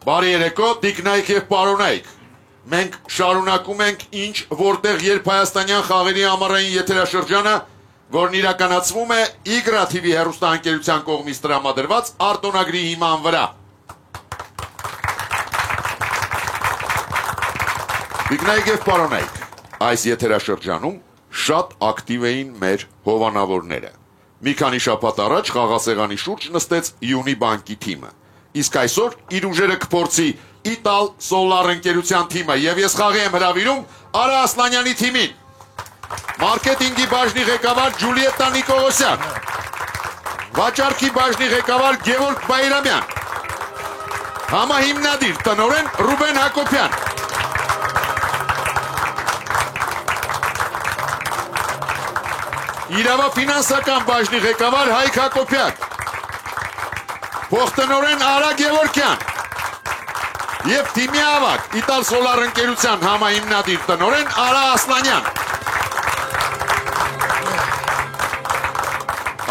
Բարի երեկո, տիկնայք եւ պարոնայք։ Մենք շարունակում ենք ինչ, որտեղ երբ հայաստանյան խաղերի ամառային եթերաշրջանը, որն իրականացվում է Իգրա TV հեռուստաընկերության կողմից տրամադրված արտոնագրի հիման վրա։ Տիկնայք եւ պարոնայք, այս եթերաշրջանում շատ ակտիվ էին մեր հովանավորները։ Մի քանի շաբաթ առաջ խաղասեղանի շուրջ նստեց Յունիբանկի թիմը։ Իսկ այսօր իր ուժերը կփորձի Իտալ Սոլար ընկերության թիմը եւ ես խաղի եմ հրավիրում Արա Ասլանյանի թիմին։ Մարքեթինգի բաժնի ղեկավար Ջուլիետտա Նիկողոսյան, վաճառքի բաժնի ղեկավար Գևորգ Բայրամյան, համահիմնադիր տնօրեն Ռուբեն Հակոբյան, իրավաֆինանսական բաժնի ղեկավար Հայկ Հակոբյան, փոխտնօրեն Արա Գևորգյան եւ թիմի ավագ Իտալ Սոլար ընկերության համահիմնադիր տնօրեն Արա Ասլանյան։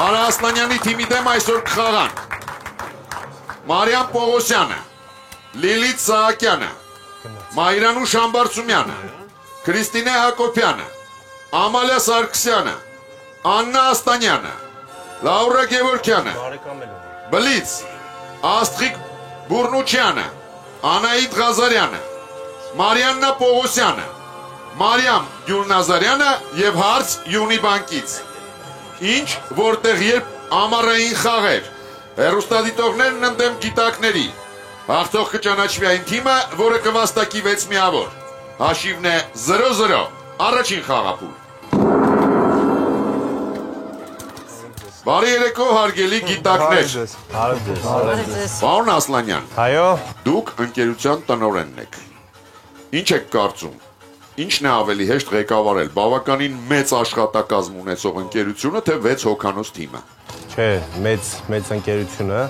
Արա Ասլանյանի թիմի դեմ այսօր կխաղան Մարիամ Պողոսյանը, Լիլիթ Սահակյանը, Մայրանուշ Համբարձումյանը, Քրիստինե Հակոբյանը, Ամալիա Սարգսյանը, Աննա Աստանյանը, Լաուրա Գևորգյանը, Բլից, Աստղիկ Բուրնուչյանը, Անահիտ Ղազարյանը, Մարիաննա Պողոսյանը, Մարիամ Գյուլնազարյանը եւ հարց Յունիբանկից։ Ինչ, որտեղ երբ ամառային խաղեր, հեռուստադիտողներն ընդդեմ գիտակների, հաղթող կճանաչվի այն թիմը, որը կվաստակի 6 միավոր։ Հաշիվն է 0-0, առաջին խաղապուլ։ Բարի երեկո, հարգելի գիտակներ։ Պարոն Ասլանյան, դուք ընկերության տնօրենն եք։ Ինչ եք կարծում, ինչն է ավելի հեշտ ղեկավարել, բավականին մեծ աշխատակազմ ունեցող ընկերությունը, թե 6 հոգանոց թիմը։ Չէ, մեծ ընկերությունը,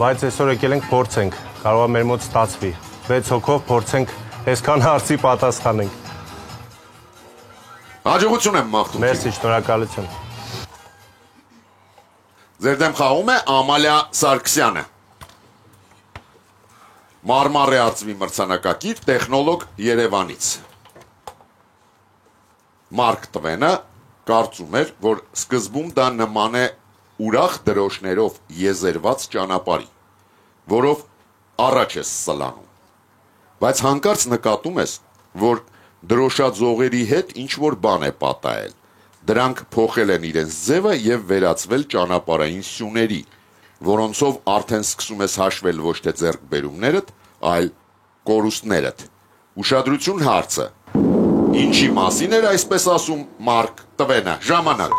բայց այսօր եկել ենք փորձենք, կարող է մեր մոտ ստացվի։ 6 հոգով փորձենք այսքան հարցի պատասխանենք։ Հաջողություն եմ մաղթում։ Մերսի, շնորհակալություն։ Ձեր դեմ խաղում է Ամալիա Սարգսյանը, Մարմարե արծվի մրցանակակիր տեխնոլոգ Երևանից։ Մարկ Տվենը կարծում էր, որ սկզբում դա նման է ուրախ դրոշներով եզերված ճանապարհի, որով առաջ ես սլանում, բայց հանկարծ նկատում ես, որ դրոշաձողերի հետ ինչ-որ բան է պատահել։ Դրանք փոխել են իրենց ձևը եւ վերածվել ճանապարհային սյուների, որոնցով արդեն սկսում ես հաշվել ոչ թե ձեռքբերումներդ, այլ կորուստներդ։ Ուշադրություն հարցը։ Ինչի մասին էր այսպես ասում Մարկ Տվենը։ Ժամանակ։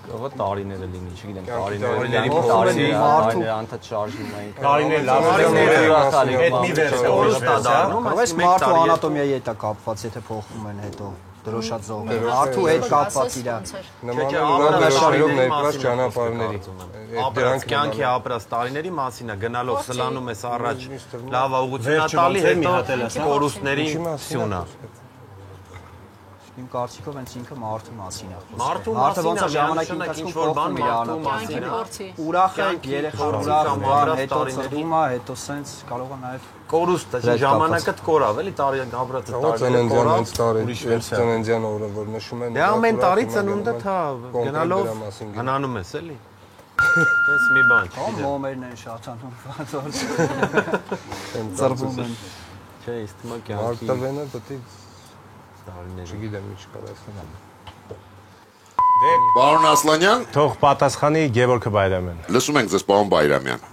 Ո՞վ տարիները լինի, չգիտեմ, տարիները անդադ շարժվում էին։ Այդ մի վերջը։ Այս մարդու անատոմիայի հետ է կապված, եթե փոխվում են հետո դրոշաձողը։ Մարդու հետ կապված իր։ Նմանաշարով ներկված ճանապարհների։ Ապրած կյանքի ապրած տարիների մասին է, գնալով սլանում ես առաջ, լավ ուղղություն տալի, հետո կորուստների սյունը։ Իմ կարծիքով հենց ինքը մարդու մասին է խոսում։ Մարդու ոնց է ժամանակի ընթացքում փոխվում իր անատոմիան։ Ուրախ է, երեխան ուրախ, հետո ծնվում է, հետո սենց կարող է նաև կորուստը ժամանակը կորավ, էլի տարի ապրած տարի ծննդյան օրը, որ նշում են։ Դե ամեն տարի ծնունդը թա գնալով հնանում ես, էլի։ Այս մի բան չի։ Մոմերն են շատանում, ծրվում են։ Չէ, իստիմա կյանքի։ Արտավենը դեպի Չգիտեմ ինչ կարասնամ։ Պարոն Ասլանյան, թող պատասխանի Գևորգ Բայրամյան։ Լսում ենք ձեզ, պարոն Բայրամյան։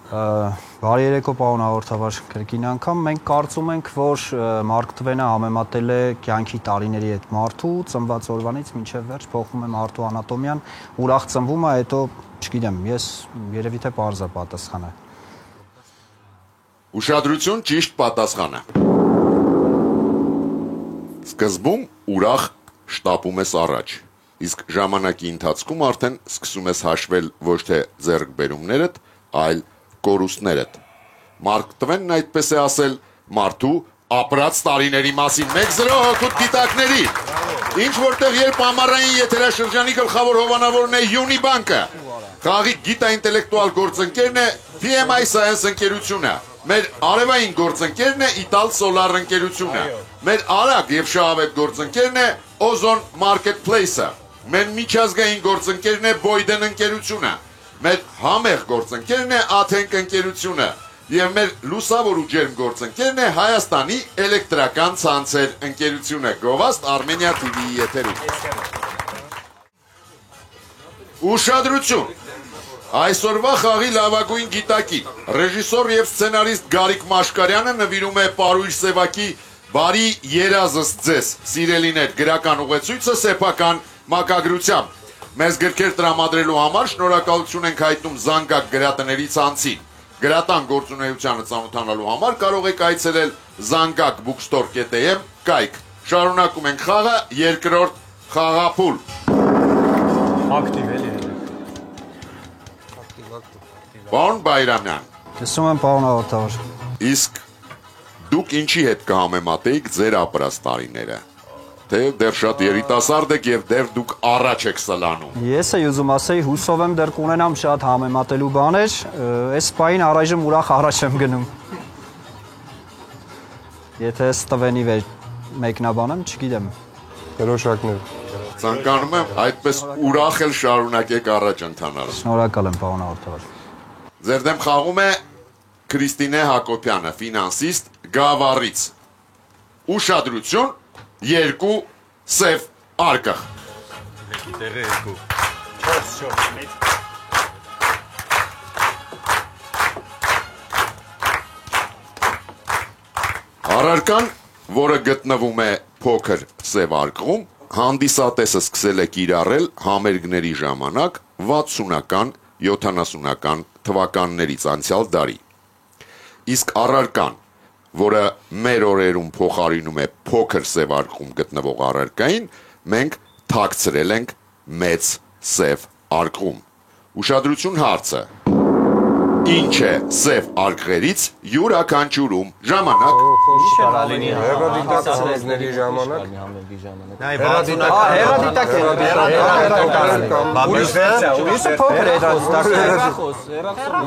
Բարի երեկո, պարոն հաղորդավար, կրկին անգամ մենք կարծում ենք, որ Մարկ Տվենը համեմատել է կյանքի տարիների հետ մարդու, ծնված օրվանից մինչև վերջ փոխվում է մարդու անատոմիան, ուրախ ծնվում է, հետո, չգիտեմ, ես երևի թե պարզ է պատասխանը։ Ուշադրություն, ճիշտ պատասխանը։ Սկզբում ուրախ շտապում ես առաջ, իսկ ժամանակի ընթացքում արդեն սկսում ես հաշվել ոչ թե ձեռքբերումներդ, այլ կորուստներդ։ Մարկ Տվենն այդպես է ասել մարդու ապրած տարիների մասին 1-0 հոգուտ գիտակների։ Ինչ որտեղ երբ ամառային եթերաշրջանի գլխավոր հովանավորն է Յունիբանկը, խաղի գիտա ինտելեկտուալ գործընկերն է PMI Science ընկերությունը, մեր արևային գործընկերն է Ital Solar ընկերությունը, մեր արագ եւ շահավետ գործընկերն է Ozon Marketplace-ը, մեր միջազգային գործընկերն է Boyden ընկերությունը, մեր համեղ գործընկերն է Athens ընկերությունը եւ մեր լուսավոր ու ջերմ գործընկերն է Հայաստանի էլեկտրական ցանցեր ընկերությունը։ Գովաստ Armenia TV-ի եթերում։ Ուշադրություն։ Այսօրվա խաղի լավագույն գիտակին ռեժիսոր եւ սցենարիստ Գարիկ Մաշկարյանը նվիրում է Պարույր Սևակի Բարի երազս ձեզ, սիրելիներ, գրական ուղեցույցը սեփական մակագրությամբ։ Մեզ գրքեր տրամադրելու համար շնորհակալություն ենք հայտնում Զանգակ գրատների ցանցին։ Գրատան գործունեությանը ծանոթանալու համար կարող եք այցելել zangakbookstore.am կայք։ Շարունակում ենք խաղը, երկրորդ խաղափուլ։ Ակտիվ էլի։ Պարոն Բայրամյան։ Լսում եմ, պարոն հաղորդավար։ Իսկ դուք ինչի հետ կհամեմատեիք ձեր ապրած տարիները։ Թե դեռ շատ երիտասարդ եք եւ դեռ դուք առաջ եք սլանում։ Ես ուզում ասեի, հուսով եմ դեռ կունենամ շատ համեմատելու բաներ, այս պահին առայժմ ուրախ առաջ եմ գնում։ Եթե ստվենի վեր մեկնաբանեմ, չգիտեմ։ Դրոշակներ։ Ցանկանում եմ այդպես ուրախ էլ շարունակեք առաջ ընթանալ։ Շնորհակալ եմ, պարոն հաղորդավար։ Ձեր դեմ խաղում է Քրիստինե Հակոբյանը, ֆինանսիստ Գավառից։ Ուշադրություն, երկու սև արկղ։ Տեղը երկու։ 4 Առարկան, որը գտնվում է փոքր սև արկղում, հանդիսատեսը սկսել է կիրառել համերգների ժամանակ 60-ական, 70-ական թվականներից անցյալ դարի։ Իսկ առարկան, որը մեր օրերում փոխարինում է փոքր սև արկղում գտնվող առարկային, մենք թաքցրել ենք մեծ սև արկղում։ Ուշադրություն հարցը։ Ինչ է սև արկղերից յուրաքանչյուրում ժամանակ։ Կարալինի Հերադիտակների ժամանակ։ Նայ 60-ական Հերադիտակ է, ուրիշը փոքր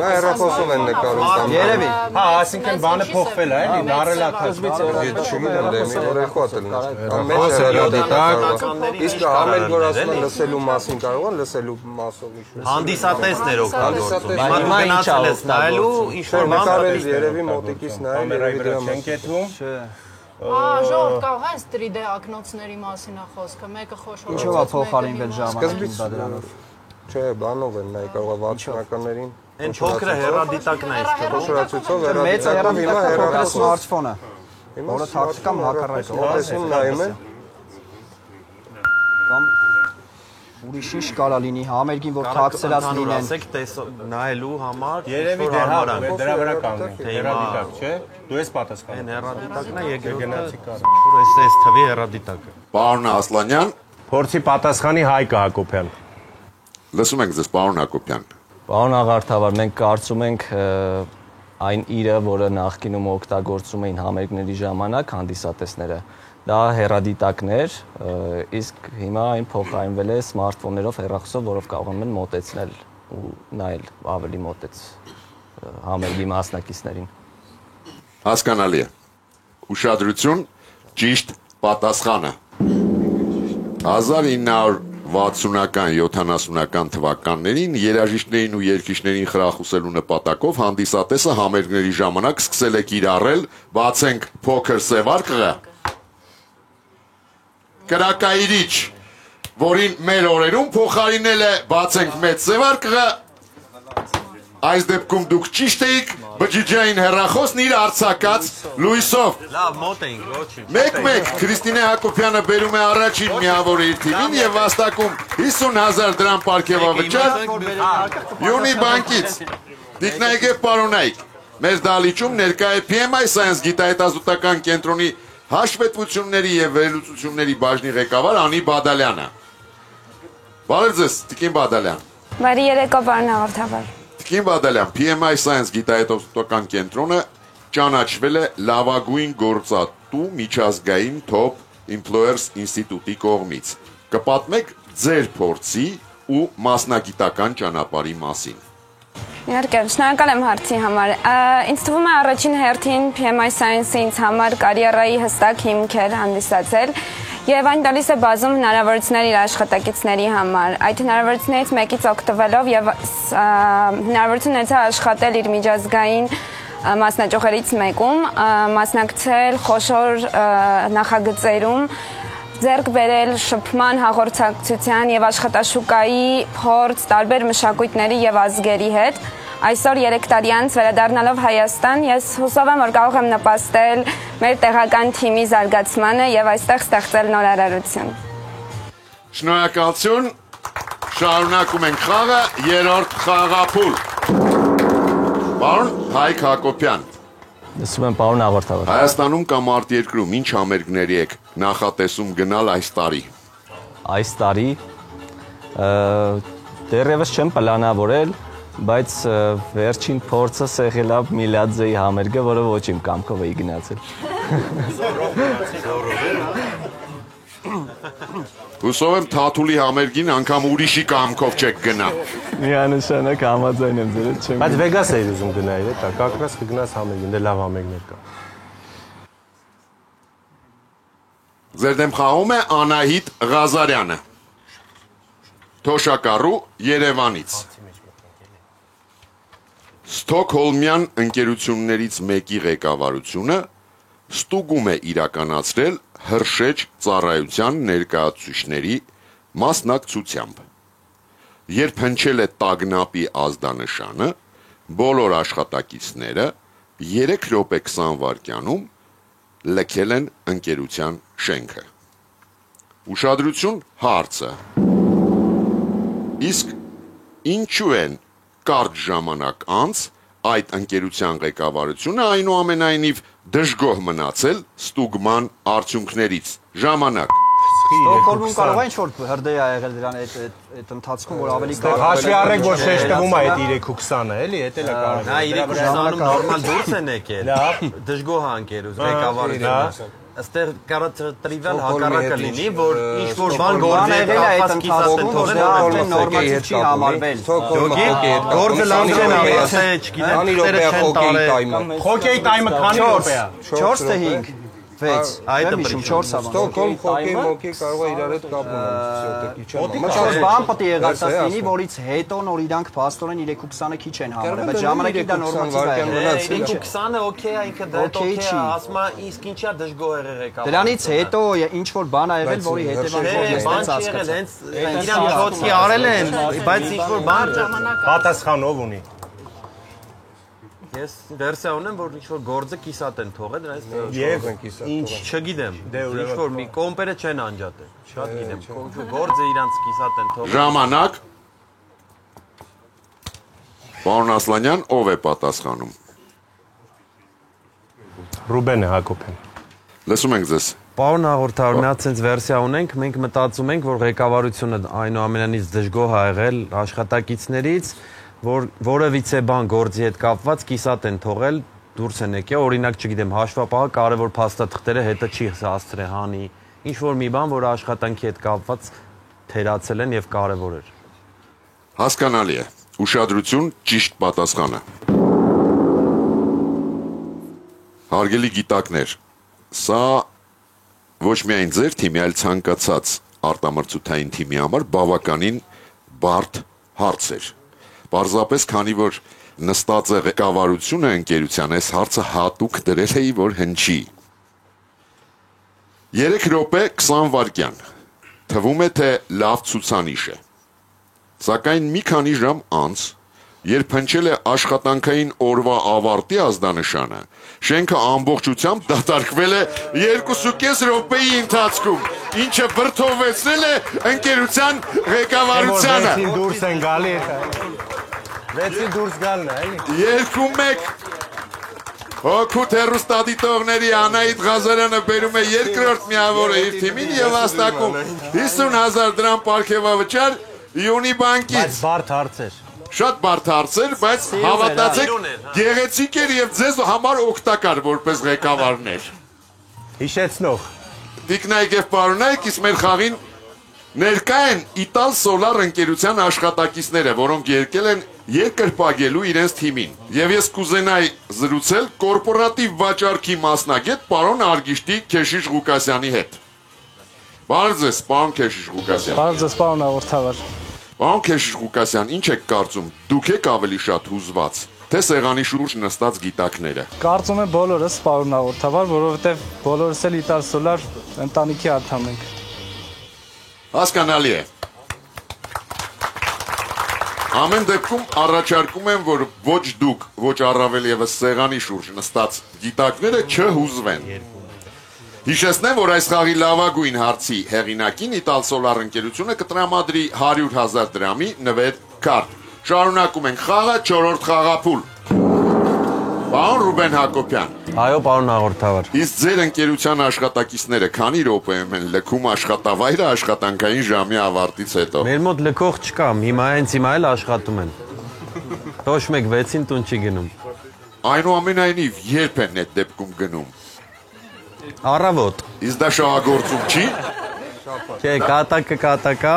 Նա հեռախոսով են նկարում կամ։ Երևի։ Հա, այսինքն բանը փոխվել է, էլի, դարել է թաշված։ Ես չգիտեմ, դե մի օր եղած էլ նա։ Մեծ հերադիտակ։ Իսկ ամեն որ ասում են լսելու մասին կարող են լսելու մասով ինչ։ հանդիսատեսներ օգտագործում։ Հիմա գնացել ես նայելու ինչ որ նկարել երևի մոտիկից նայել երևի դրա չեն կետվում։ Ժողովուրդ կարող է 3D ակնոցների մասին է խոսքը, մեկը խոշոր։ Ինչով է փոխարինվել ժամանակին դրանով։ Չէ, բանով են նայ կարող է 60-ականներին։ Այն փոքրը հերադիտակն է իսկ։ Խոշորացույցով Մեծ հեռադիտակը փոքր սմարթֆոնը, որը Որը թաքցի կամ հակառակը։ Տեսնում նայում են։ Կամ ուրիշ ինչ կարա լինի, համերգին որ թաքցրած լինեն։ Ասեք նայելու համար Երևի ինչ-որ դեռ հարմար է։ դրա վրա կանգնի։ Թե հիմա Հերադիտակ, չէ։ Դու ես պատասխանում։ Այն հերադիտակն է եկել Գնացի կար։ որ այս թվի հերադիտակը։ Պարոն Ասլանյան, Փորձի պատասխանի Հայկ Հակոբյան։ լսում ենք ձեզ, պարոն Հակոբյան։ Պարոն Աղարթավար, մենք կարծում ենք այն իրը, որը նախկինում օգտագործում էին համերգների ժամանակ հանդիսատեսները, դա հեռադիտակներ, իսկ հիմա այն փոխարինվել է սմարթֆոններով, հեռախոսով, որով կարող են մոտեցնել ու նայել ավելի մոտեց համերգի մասնակիցներին։ Հասկանալի է։ Ուշադրություն, ճիշտ պատասխանը։ 1960-ական, 70-ական թվականներին երաժիշտներին ու երգիչներին խրախուսելու նպատակով հանդիսատեսը համերգների ժամանակ սկսել է կիրառել, բացենք փոքր սև արկղը, կրակայիրիչ, որին մեր օրերում փոխարինել է, բացենք մեծ սև արկղը, այս դեպքում դուք ճիշտ էիք, բջջային հեռախոսն իր արձակած լույսով։ Լավ, մոտ էինք, ոչինչ։ Մեկ-մեկ Քրիստինե Հակոբյանը բերում է առաջին միավորը իր թիմին եւ վաստակում 50,000 դրամ պարգևավճար Յունի բանկից։ Դիկնայեք պարոնայք, մեր դալիճում ներկա է PMI Science գիտահետազոտական կենտրոնի հաշվետվությունների եւ վերլուծությունների բաժնի ղեկավար Անի Բադալյանը։ Բարև ձեզ, Տիկին Բադալյան։ Բարի երեկո, պարոն հաղորդավար։ Տիկին Բադալյան, PMI Science գիտահետազոտական կենտրոնը ճանաչվել է լավագույն գործատու միջազգային Top Employers ինստիտուտի կողմից։ Կպատմեք ձեր փորձի ու մասնագիտական ճանապարհի մասին։ Իհարկե, շնորհակալ եմ հարցի համար։ Ինձ թվում է առաջին հերթին PMI Science-ը ինձ համար կարիերայի հստակ հիմք էր հանդիսացել եւ այն տալիս է բազում հնարավորություններ իր աշխատակիցների համար։ Այդ հնարավորություններից մեկից օգտվելով եւ հնարավորություն ունեցա աշխատել իր միջազգային մասնաճյուղերից մեկում, մասնակցել խոշոր նախագծերում, ձեռք բերել շփման հաղորդակցության եւ աշխատաշուկայի փորձ տարբեր մշակույթների եւ ազգերի հետ։ Այսօր 3 տարի անց վերադառնալով Հայաստան, ես հուսով եմ, որ կարող եմ նպաստել մեր տեղական թիմի զարգացմանը եւ այստեղ ստեղծել նոր արարություն։ Շնորհակալություն։ Շարունակում ենք խաղը, երրորդ խաղափուլ։ Պարոն Հայկ Հակոբյան։ Լսում եմ, պարոն հաղորդավար։ Հայաստանում կամ արտերկրում ինչ համերգների եք նախատեսում գնալ այս տարի։ Այս տարի դեռևս չեմ պլանավորել, բայց վերջին փորձս եղել է Միլադզեի համերգը, որը ոչ իմ կամքով էի գնացել։ Հուսով եմ Թաթուլի համերգին անգամ ուրիշի կամքով չեք գնա։ Միանշանակ համաձայն եմ ձեր հետ չեմ։ Բայց Վեգաս էի ուզում գնալ, էտա, կակրաս կգնաս համերգին, դե լավ համերգներ կա։ Ձեր դեմ խաղում է Անահիտ Ղազարյանը։ Թոշակառու Երևանից։ Ստոկհոլմյան ընկերություններից մեկի ղեկավարությունը ստուգում է իրականացրել հրշեջ ծառայության ներկայացուցիչների մասնակցությամբ։ Երբ հնչել է տագնապի ազդանշանը, բոլոր աշխատակիցները 3 րոպե 20 վայրկյանում լքել են ընկերության շենքը։ Ուշադրություն հարցը։ Իսկ ինչու են կարճ ժամանակ անց այդ ընկերության ղեկավարությունը այնուամենայնիվ դժգոհ մնացել ստուգման արդյունքներից։ Ժամանակ։ Ստոկհոլմում կարող է ինչ-որ հրդեհ ա եղել դրան այդ ընթացքում, որ ավելի կարևոր է։ Հաշվի առեք, որ շեշտվում է այդ 3:20-ը, էլի, էդ էլ է կարող։ Նա 3:20-ում նորմալ դուրս են եկել։ Դժգոհ անկերուց ղեկավարությունը։ Այստեղ կարա տրիվիալ հակառակը լինի, որ ինչ-որ բան գործի հետ կապված կիսատ են թողել, արդեն նորմատիվ չի համարվել։ Գործը լավ չեն արել, թե չգիտեմ, տերը չեն տարել։ Խոկեյ տայմը քանի րոպե է։ 4 թե 5 6 Այդ եմ հիշում 4 հավան։ Ստոկհոլմ խոկեյ մոկեյ կարող է իրար հետ կապ ունենալ։ Մտածես բան պետք է եղածած լինի, որից հետո նոր իրանք փաստորեն 3:20-ը քիչ են համարել, բայց ժամանակի դա նորմատիվ է։ 3:20-ը օքեյ է, ինքը դա օքեյ է, ասում է, իսկ ինչա դժգոհ եղել ղեկավարը։ Դրանից հետո ինչ որ բան ա եղել, որի հետևանքով ես բան չի եղել, հենց իրանք չոտքի արել են, բայց ինչ որ բան Պատասխանով ունի։ Ես վերսիա ունեմ, որ ինչ-որ գործը կիսատ են թողել, դրանից Եվ են կիսատ ինչ չգիտեմ, ինչ-որ մի կոմպերը չեն անջատել, շատ գիտեմ, գործը իրանց կիսատ են թողել։ Ժամանակ։ Պարոն Ասլանյան, ով է պատասխանում։ Ռուբեն է Հակոբյան։ Լսում ենք ձեզ։ Պարոն հաղորդավար, մի հատ sense վերսիա ունենք, մենք մտածում ենք, որ ղեկավարությունը այնուամենայնիվ դժգոհ ա եղել աշխատակիցներից, որ որևիցե բան գործի հետ կապված կիսատ են թողել, դուրս են եկել, օրինակ, չգիտեմ, հաշվապահը կարևոր փաստաթղթերը հետը չի հասցրել հանի, ինչ որ մի բան, որ աշխատանքի հետ կապված թերացել են եւ կարևոր էր։ Հասկանալի է։ Ուշադրություն, ճիշտ պատասխանը։ Հարգելի գիտակներ, սա ոչ միայն ձեր թիմի, այլ ցանկացած արտամրցութային թիմի համար բավականին բարդ հարց էր։ Պարզապես, քանի որ նստած է ղեկավարությունը ընկերության, այս հարցը հատուկ դրել էի, որ հնչի։ 3 րոպե 20 վայրկյան։ Թվում է, թե լավ ցուցանիշ է։ Սակայն մի քանի ժամ անց, երբ հնչել է աշխատանքային օրվա ավարտի ազդանշանը, շենքը ամբողջությամբ դատարկվել է 2.5 րոպեի ընթացքում, ինչը վրդովեցրել է ընկերության ղեկավարությանը։ Դուրս են գալի։ Վեցի դուրս գալն է, էլի։ 2-1 հոգուտ հեռուստադիտողների Անահիտ Ղազարյանը բերում է երկրորդ միավորը իր թիմին եւ հաստակում 50,000 դրամ պարգևավճար Յունի բանկից։ Բայց բարդ հարց էր։ Շատ բարդ հարց էր, բայց հավատացեք, գեղեցիկ էր եւ ձեզ համար օգտակար որպես ղեկավարներ։ Հիշեցնող։ Տիկնայք եւ պարոնայք, իսկ մեր խաղին ներկա են Իտալ Սոլար ընկերության աշխատակիցները, որոնք եկել են երկրպագելու իրենց թիմին։ Եվ ես կուզենայի զրուցել կորպորատիվ վաճառքի մասնագետ պարոն Արգիշտի Քեշիշ Ղուկասյանի հետ։ Բարև ձեզ, պարոն Քեշիշ Ղուկասյան։ Բարև ձեզ, պարոն հաղորդավար։ Պարոն Քեշիշ Ղուկասյան, ինչ եք կարծում, դուք եք ավելի շատ հուզված, թե սեղանի շուրջ նստած գիտակները։ Կարծում եմ բոլորս, պարոն հաղորդավար, որովհետև բոլորս էլ Իտալ Սոլար ընտանիքի անդամ ենք։ Հասկանալի է։ Ամեն դեպքում առաջարկում եմ, որ ոչ դուք, ոչ առավել եւս սեղանի շուրջ նստած գիտակները չհուզվեն։ Հիշեցնեմ, որ այս խաղի լավագույն հարցի հեղինակին Իտալ Սոլար ընկերությունը կտրամադրի 100,000 դրամի նվեր քարտ։ Շարունակում ենք խաղը, 4-րդ խաղափուլ։ Պարոն Ռուբեն Հակոբյան։ Այո, պարոն հաղորդավար։ Իսկ ձեր ընկերության աշխատակիցները քանի րոպեում են լքում աշխատավայրը աշխատանքային ժամի ավարտից հետո։ Մեր մոտ լքող չկա, հիմա էլ աշխատում են։ Ոչ մեկ 6-ին տուն չի գնում։ Այնուամենայնիվ, երբ են այդ դեպքում գնում։ Առավոտ։ Իսկ դա շահագործում չի։ Չէ, կատակա,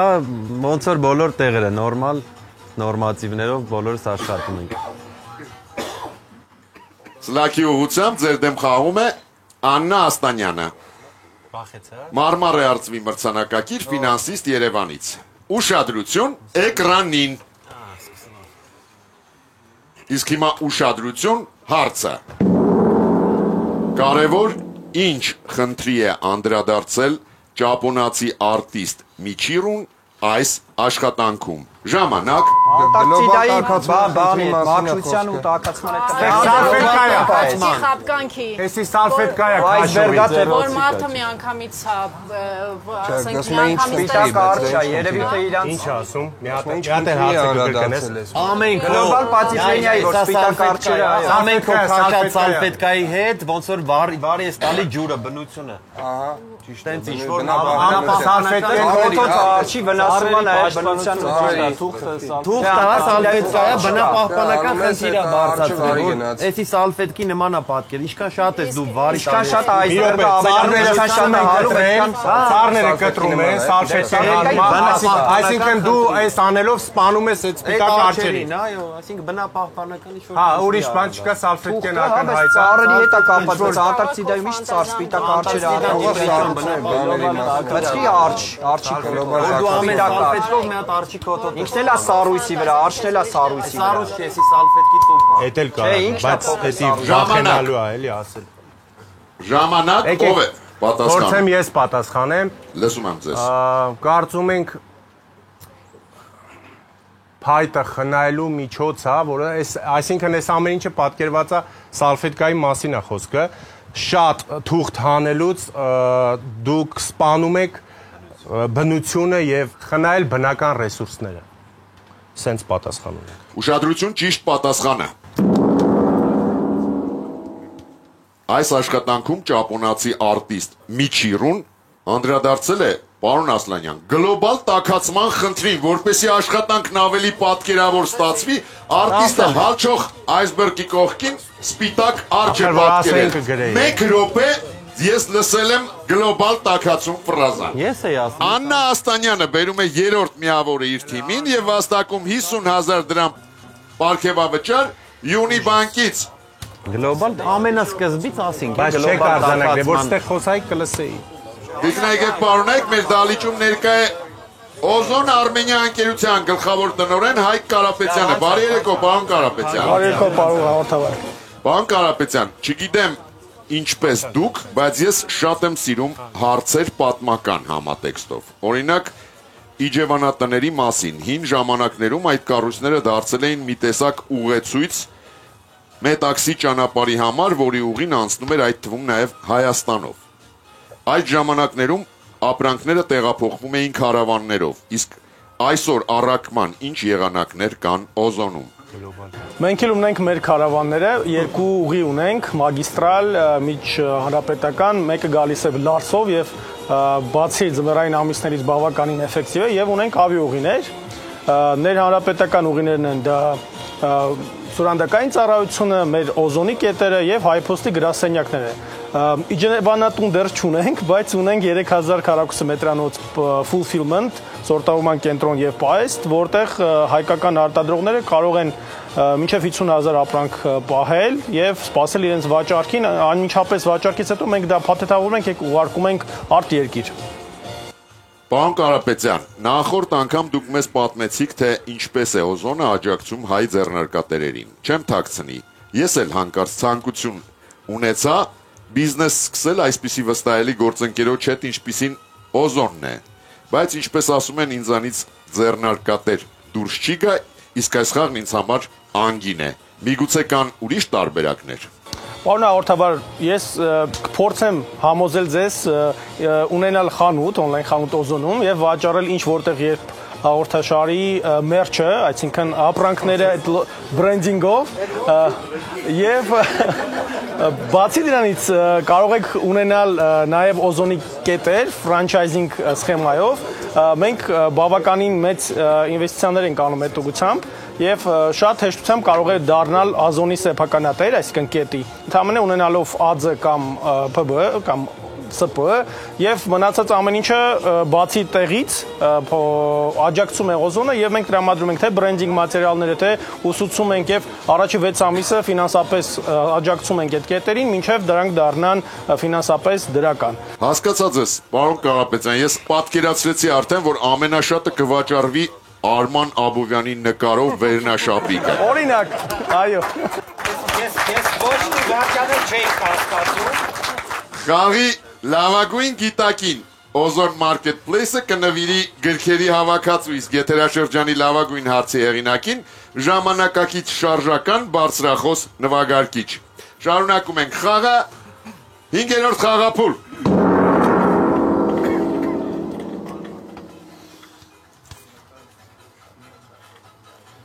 ոնց որ բոլոր տեղերը նորմատիվներով բոլորս աշխատում ենք։ Սլաքի ուղղությամբ ձեր դեմ խաղում է Աննա Աստանյանը։ Մարմար է արծվի մրցանակակիր ֆինանսիստ Երևանից։ Ուշադրություն էկրանին։ Իսկ հիմա ուշադրություն հարցը։ Կարևոր ինչ խնդրի է անդրադարձել ճապոնացի արտիստ Միչիրուն այս աշխատանքում։ Ժամանակ Անտարկտիդայի մաքրության ու տաքացման հետ խապկանքի։ Էսի սալֆետկայա քաշովի։ Որ մարդը միանգամից ասենք սպիտակ արչա, երևի թե իրանց Ինչ ասում։ Մի հատ է հարցը կրկնես։ Ամեն գլոբալ պատիֆենիայի որ սպիտակ արչերը ամեն քաշած սալֆետկայի հետ ոնց որ վարի է ստալի ջուրը, բնությունը։ Ահա, ճիշտ է, ինչ որ սալֆետկան կոթոց արչի վնասում է նաև բնության Թուղթը սալֆետկայը բնապահպանական խնդիր է բարձրացնում։ Էսի սալֆետկի նման է պատկեր։ Ինչքան շատ ես դու վարի Ինչքան շատ այստեղ ավելանիշ շատ է հալում, այդքան ծառները կտրում են, սալֆետկան, այսինքն դու այս անելով սպանում ես այդ սպիտակ արջերին։ Այո, այսինքն բնապահպանական ինչ որ Հա, ուրիշ բան չկա սալֆետկան ակնհայտ։ ծառերի հետ է կապված, բայց Անտարկտիդայում ինչ ծառ սպիտակ արջերը Բացի արջի գլոբալ դու ամեն սալֆետկով մի հատ արջի կոթոտ Ինչն էլ է սառույցի վրա, արջն էլ է սառույցի վրա։ Սառույց չէ, էսի սալֆետկի ծուփ է։ Էդ էլ կա, բայց էդի ժամանալու է էլի ասել։ Ժամանակ ով է պատասխան։ Փորձեմ ես պատասխանեմ։ Լսում եմ ձեզ։ Կարծում ենք փայտը խնայելու միջոց է, որը այսինքն այս ամեն ինչը պատկերված է սալֆետկայի մասին է խոսքը։ Շատ թուղթ հանելուց դուք սպանում եք բնությունը եւ խնայել բնական ռեսուրսները։ Սենց պատասխանում եք։ Ուշադրություն ճիշտ պատասխանը։ Այս աշխատանքում ճապոնացի արտիստ Միչիրուն անդրադարձել է պարոն Ասլանյան, գլոբալ տաքացման խնդրին, որպեսզի աշխատանքն ավելի պատկերավոր ստացվի, արտիստը հալչող այսբերգի կողքին սպիտակ արջ է պատկերել։ Մեկ րոպե ես լսել եմ գլոբալ տաքացում ֆրազան։ Ես էի ասում։ Աննա Աստանյանը բերում է երրորդ միավորը իր թիմին եւ վաստակում 50,000 դրամ պարգևավճար Յունիբանկից։ Գլոբալ ամենասկզբից ասինք, բայց չեք արձանագրել, որ ստեղ խոսայի կլսեի։ Դիքնայք պարոնայք, մեր դալիճում ներկա է Օզոն Արմենիա ընկերության գլխավոր տնօրեն Հայկ Կարապետյանը։ Բարի երեկո, պարոն Կարապետյան։ Բարի երեկո, պարոն հաղորդավար։ Պարոն Կարապետյան, չգիտեմ ինչպես դուք, բայց ես շատ եմ սիրում հարցեր պատմական համատեքստով։ Օրինակ, Իջևանատների մասին հին ժամանակներում այդ կառույցները դարձել էին մի տեսակ ուղեցույց մետաքսի ճանապարհի համար, որի ուղին անցնում էր այդ թվում նաև Հայաստանով։ Այդ ժամանակներում ապրանքները տեղափոխվում էին քարավաններով, իսկ այսօր առաքման ինչ եղանակներ կան Օզոնում։ Մենք էլ ունենք մեր քարավանները, երկու ուղի ունենք, մագիստրալ, միջհանրապետական, մեկը գալիս է Լարսով եւ բացի ձմեռային ամիսներից բավականին էֆեկտիվ է եւ ունենք ավիաուղիներ։ Ներհանրապետական ուղիներն են դա Սուրանդակային ծառայությունը, մեր Օզոնի կետերը եւ Հայփոստի գրասենյակները։ Իջևանատուն դեռ չունենք, բայց ունենք 3000 քառակուսի մետրանոց fulfillment, սորտավորման կենտրոն եւ պահեստ, որտեղ հայկական արտադրողները կարող են մինչև 50,000 ապրանք պահել եւ սպասել իրենց վաճառքին, անմիջապես վաճառքից հետո մենք դա փաթեթավորում ենք եւ ուղարկում ենք արտերկիր։ Պարոն Կարապետյան, նախորդ անգամ դուք մեզ պատմեցիք, թե ինչպես է Օզոնը աջակցում հայ ձեռնարկատերերին։ Չեմ թաքցնի, ես էլ հանկարծ ցանկություն ունեցա բիզնես սկսել այսպիսի վստահելի գործընկերոջ հետ, ինչպիսին Օզոնն է։ Բայց ինչպես ասում են, ինձանից ձեռնարկատեր դուրս չի գա, իսկ այս խաղն ինձ համար անգին է։ Միգուցե կան ուրիշ տարբերակներ։ Պարոն հաղորդավար, ես կփորձեմ համոզել ձեզ ունենալ խանութ, on-line խանութ Օզոնում եւ վաճառել ինչ որտեղ երբ հաղորդաշարի մերչը, այսինքն ապրանքները այդ բրենդինգով եւ բացի դրանից կարող եք ունենալ նաեւ Օզոնի կետեր ֆրանչայզինգ սխեմայով։ Մենք բավականին մեծ ինվեստիցիաներ ենք անում այդ ուղղությամբ եւ շատ հեշտությամբ կարող է դառնալ Ozon-ի սեփականատեր, այսինքն կետի։ Ընդհանրապես ունենալով AZ կամ PB կամ SP եւ մնացած ամեն ինչը բացի տեղից աջակցում է Ozon-ը եւ մենք տրամադրում ենք թե բրենդինգ մատերիալները, թե ուսուցում ենք եւ առաջի 6 ամիսը ֆինանսապես աջակցում ենք այդ կետերին, մինչեւ դրանք դառնան ֆինանսապես դրական։ Հասկացա ձեզ, պարոն Կարապետյան, ես պատկերացրեցի արդեն, որ ամենաշատը կվաճառվի Արման Աբովյանի նկարով վերնաշապիկը։ Օրինակ, այո։ Ես ոչ մի վաճառել չէի կասկածում։ Խաղի լավագույն գիտակին Ozon Marketplace-ը կնվիրի գրքերի հավաքածու, իսկ եթերաշրջանի լավագույն հարցի հեղինակին ժամանակակից շարժական բարձրախոս նվագարկիչ։ Շարունակում ենք խաղը, 5-րդ խաղափուլ։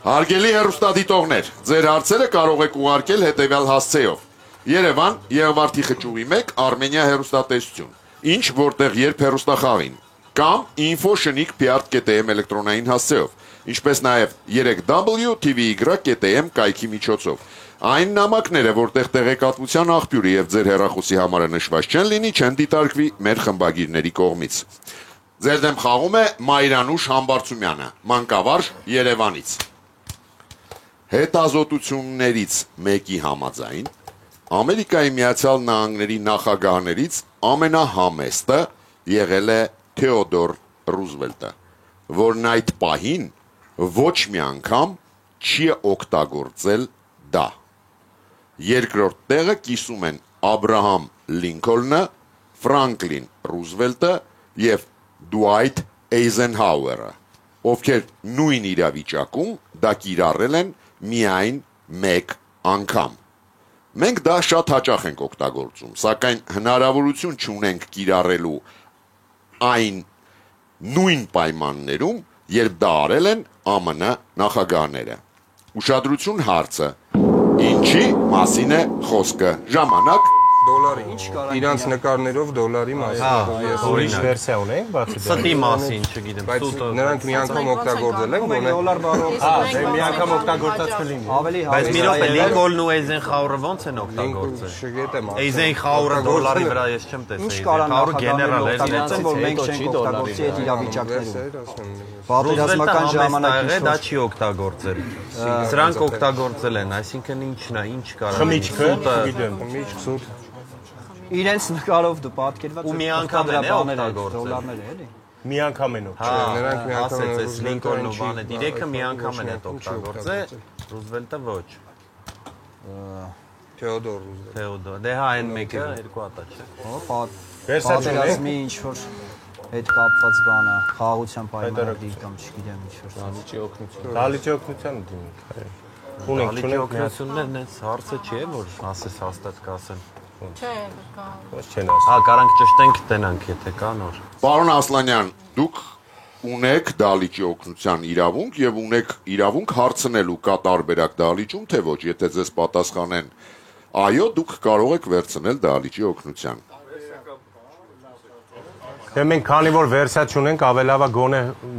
Հարգելի հեռուստադիտողներ, ձեր հարցերը կարող եք ուղարկել հետևյալ հասցեով. Երևան, Եղվարդի խճուղի 1, Արմենիա հեռուստատեսություն, ինչ որտեղ երբ հեռուստախաղին, կամ info@prt.am էլեկտրոնային հասցեով, ինչպես նաև 3w.tv.am կայքի միջոցով։ Այն նամակները, որտեղ տեղեկատվության աղբյուրը եւ ձեր հեռախոսի համարը նշված չեն լինի, չեն դիտարկվի մեր խմբագիրների կողմից։ Ձեր դեմ խաղում է Մայրանուշ Համբարձումյանը, մանկավարժ Երևանից։ Հետազոտություններից մեկի համաձայն Ամերիկայի Միացյալ Նահանգների նախագահներից ամենահամեստը եղել է Թեոդոր Ռուզվելտը, որն այդ պահին ոչ մի անգամ չի օգտագործել դա։ Երկրորդ տեղը կիսում են Աբրահամ Լինքոլնը, Ֆրանկլին Ռուզվելտը եւ Դուայթ Էյզենհաուերը, ովքեր նույն իրավիճակում դա կիրառել են միայն մեկ անգամ։ Մենք դա շատ հաճախ ենք օգտագործում, սակայն հնարավորություն չունենք կիրառելու այն նույն պայմաններում, երբ դա արել են ԱՄՆ նախագահները։ Ուշադրություն հարցը. ինչի մասին է խոսքը։ Ժամանակ Դոլարի, իրանց նկարներով դոլարի մասին։ Ուրիշ վերսիա ունենք, բացի դա։ Ստի մասին, չգիտեմ, Բայց նրանք մի անգամ օգտագործել են, գոնե դոլար բառով։ մի անգամ օգտագործած կլինի։ Ավելի Բայց մի րոպե Լինկոլնն ու Էյզենխաուրը ո՞նց են օգտագործել։ Չգիտեմ։ Էյզենխաուրը դոլարի վրա ես չեմ Ինչ տեսել։ կարան Խաուրը գեներալ է, օգտագործեն, որ մենք չենք օգտագործի այդ իրավիճակներում։ Պատերազմական ժամանակին դա չի օգտագործել։ Սրանք օգտագործել են, այսինքն ինչն է, ինչ կարող։ Խմիչքը, գիտեմ, խմիչք, սուտ։ իրենց նկարով դու պատկերված Ու մի անգամ են օգտագործել։ դոլարները էլի։ Մի անգամ են օգտագործել։ Նրանք մի անգամ ասեց Լինկոլնը բանը դիրեքը մի անգամ են օգտագործել, Ռուզվելտը ոչ։ Թեոդոր Ռուզվելտ։ Թեոդոր։ Դե հա այն մեկը երկու հատա չէ։ Պատերազմի ինչ որ հետ կապված բան է, խաղաղության պայմանագրի կամ չգիտեմ ինչ որ։ Դալիճի օգնություն։ Դալիճի օգնության դիմենք։ Ունենք, Դալիճի չունենք։ օգնություններն էս հարցը չի, որ ասես հաստատ կասեն։ Չէ, կա։ Ոչ չեն ասում։ Հա, կարանք ճշտենք տենանք, եթե կա նոր։ Պարոն Ասլանյան, դուք ունեք դալիճի օգնության իրավունք եւ ունեք իրավունք հարցնելու կա տարբերակ դալիճում, թե ոչ, եթե ձեզ պատասխանեն այո, դուք կարող եք վերցնել դալիճի օգնության։ Դե մենք քանի որ վերսիա չունենք, ավելավա գոնե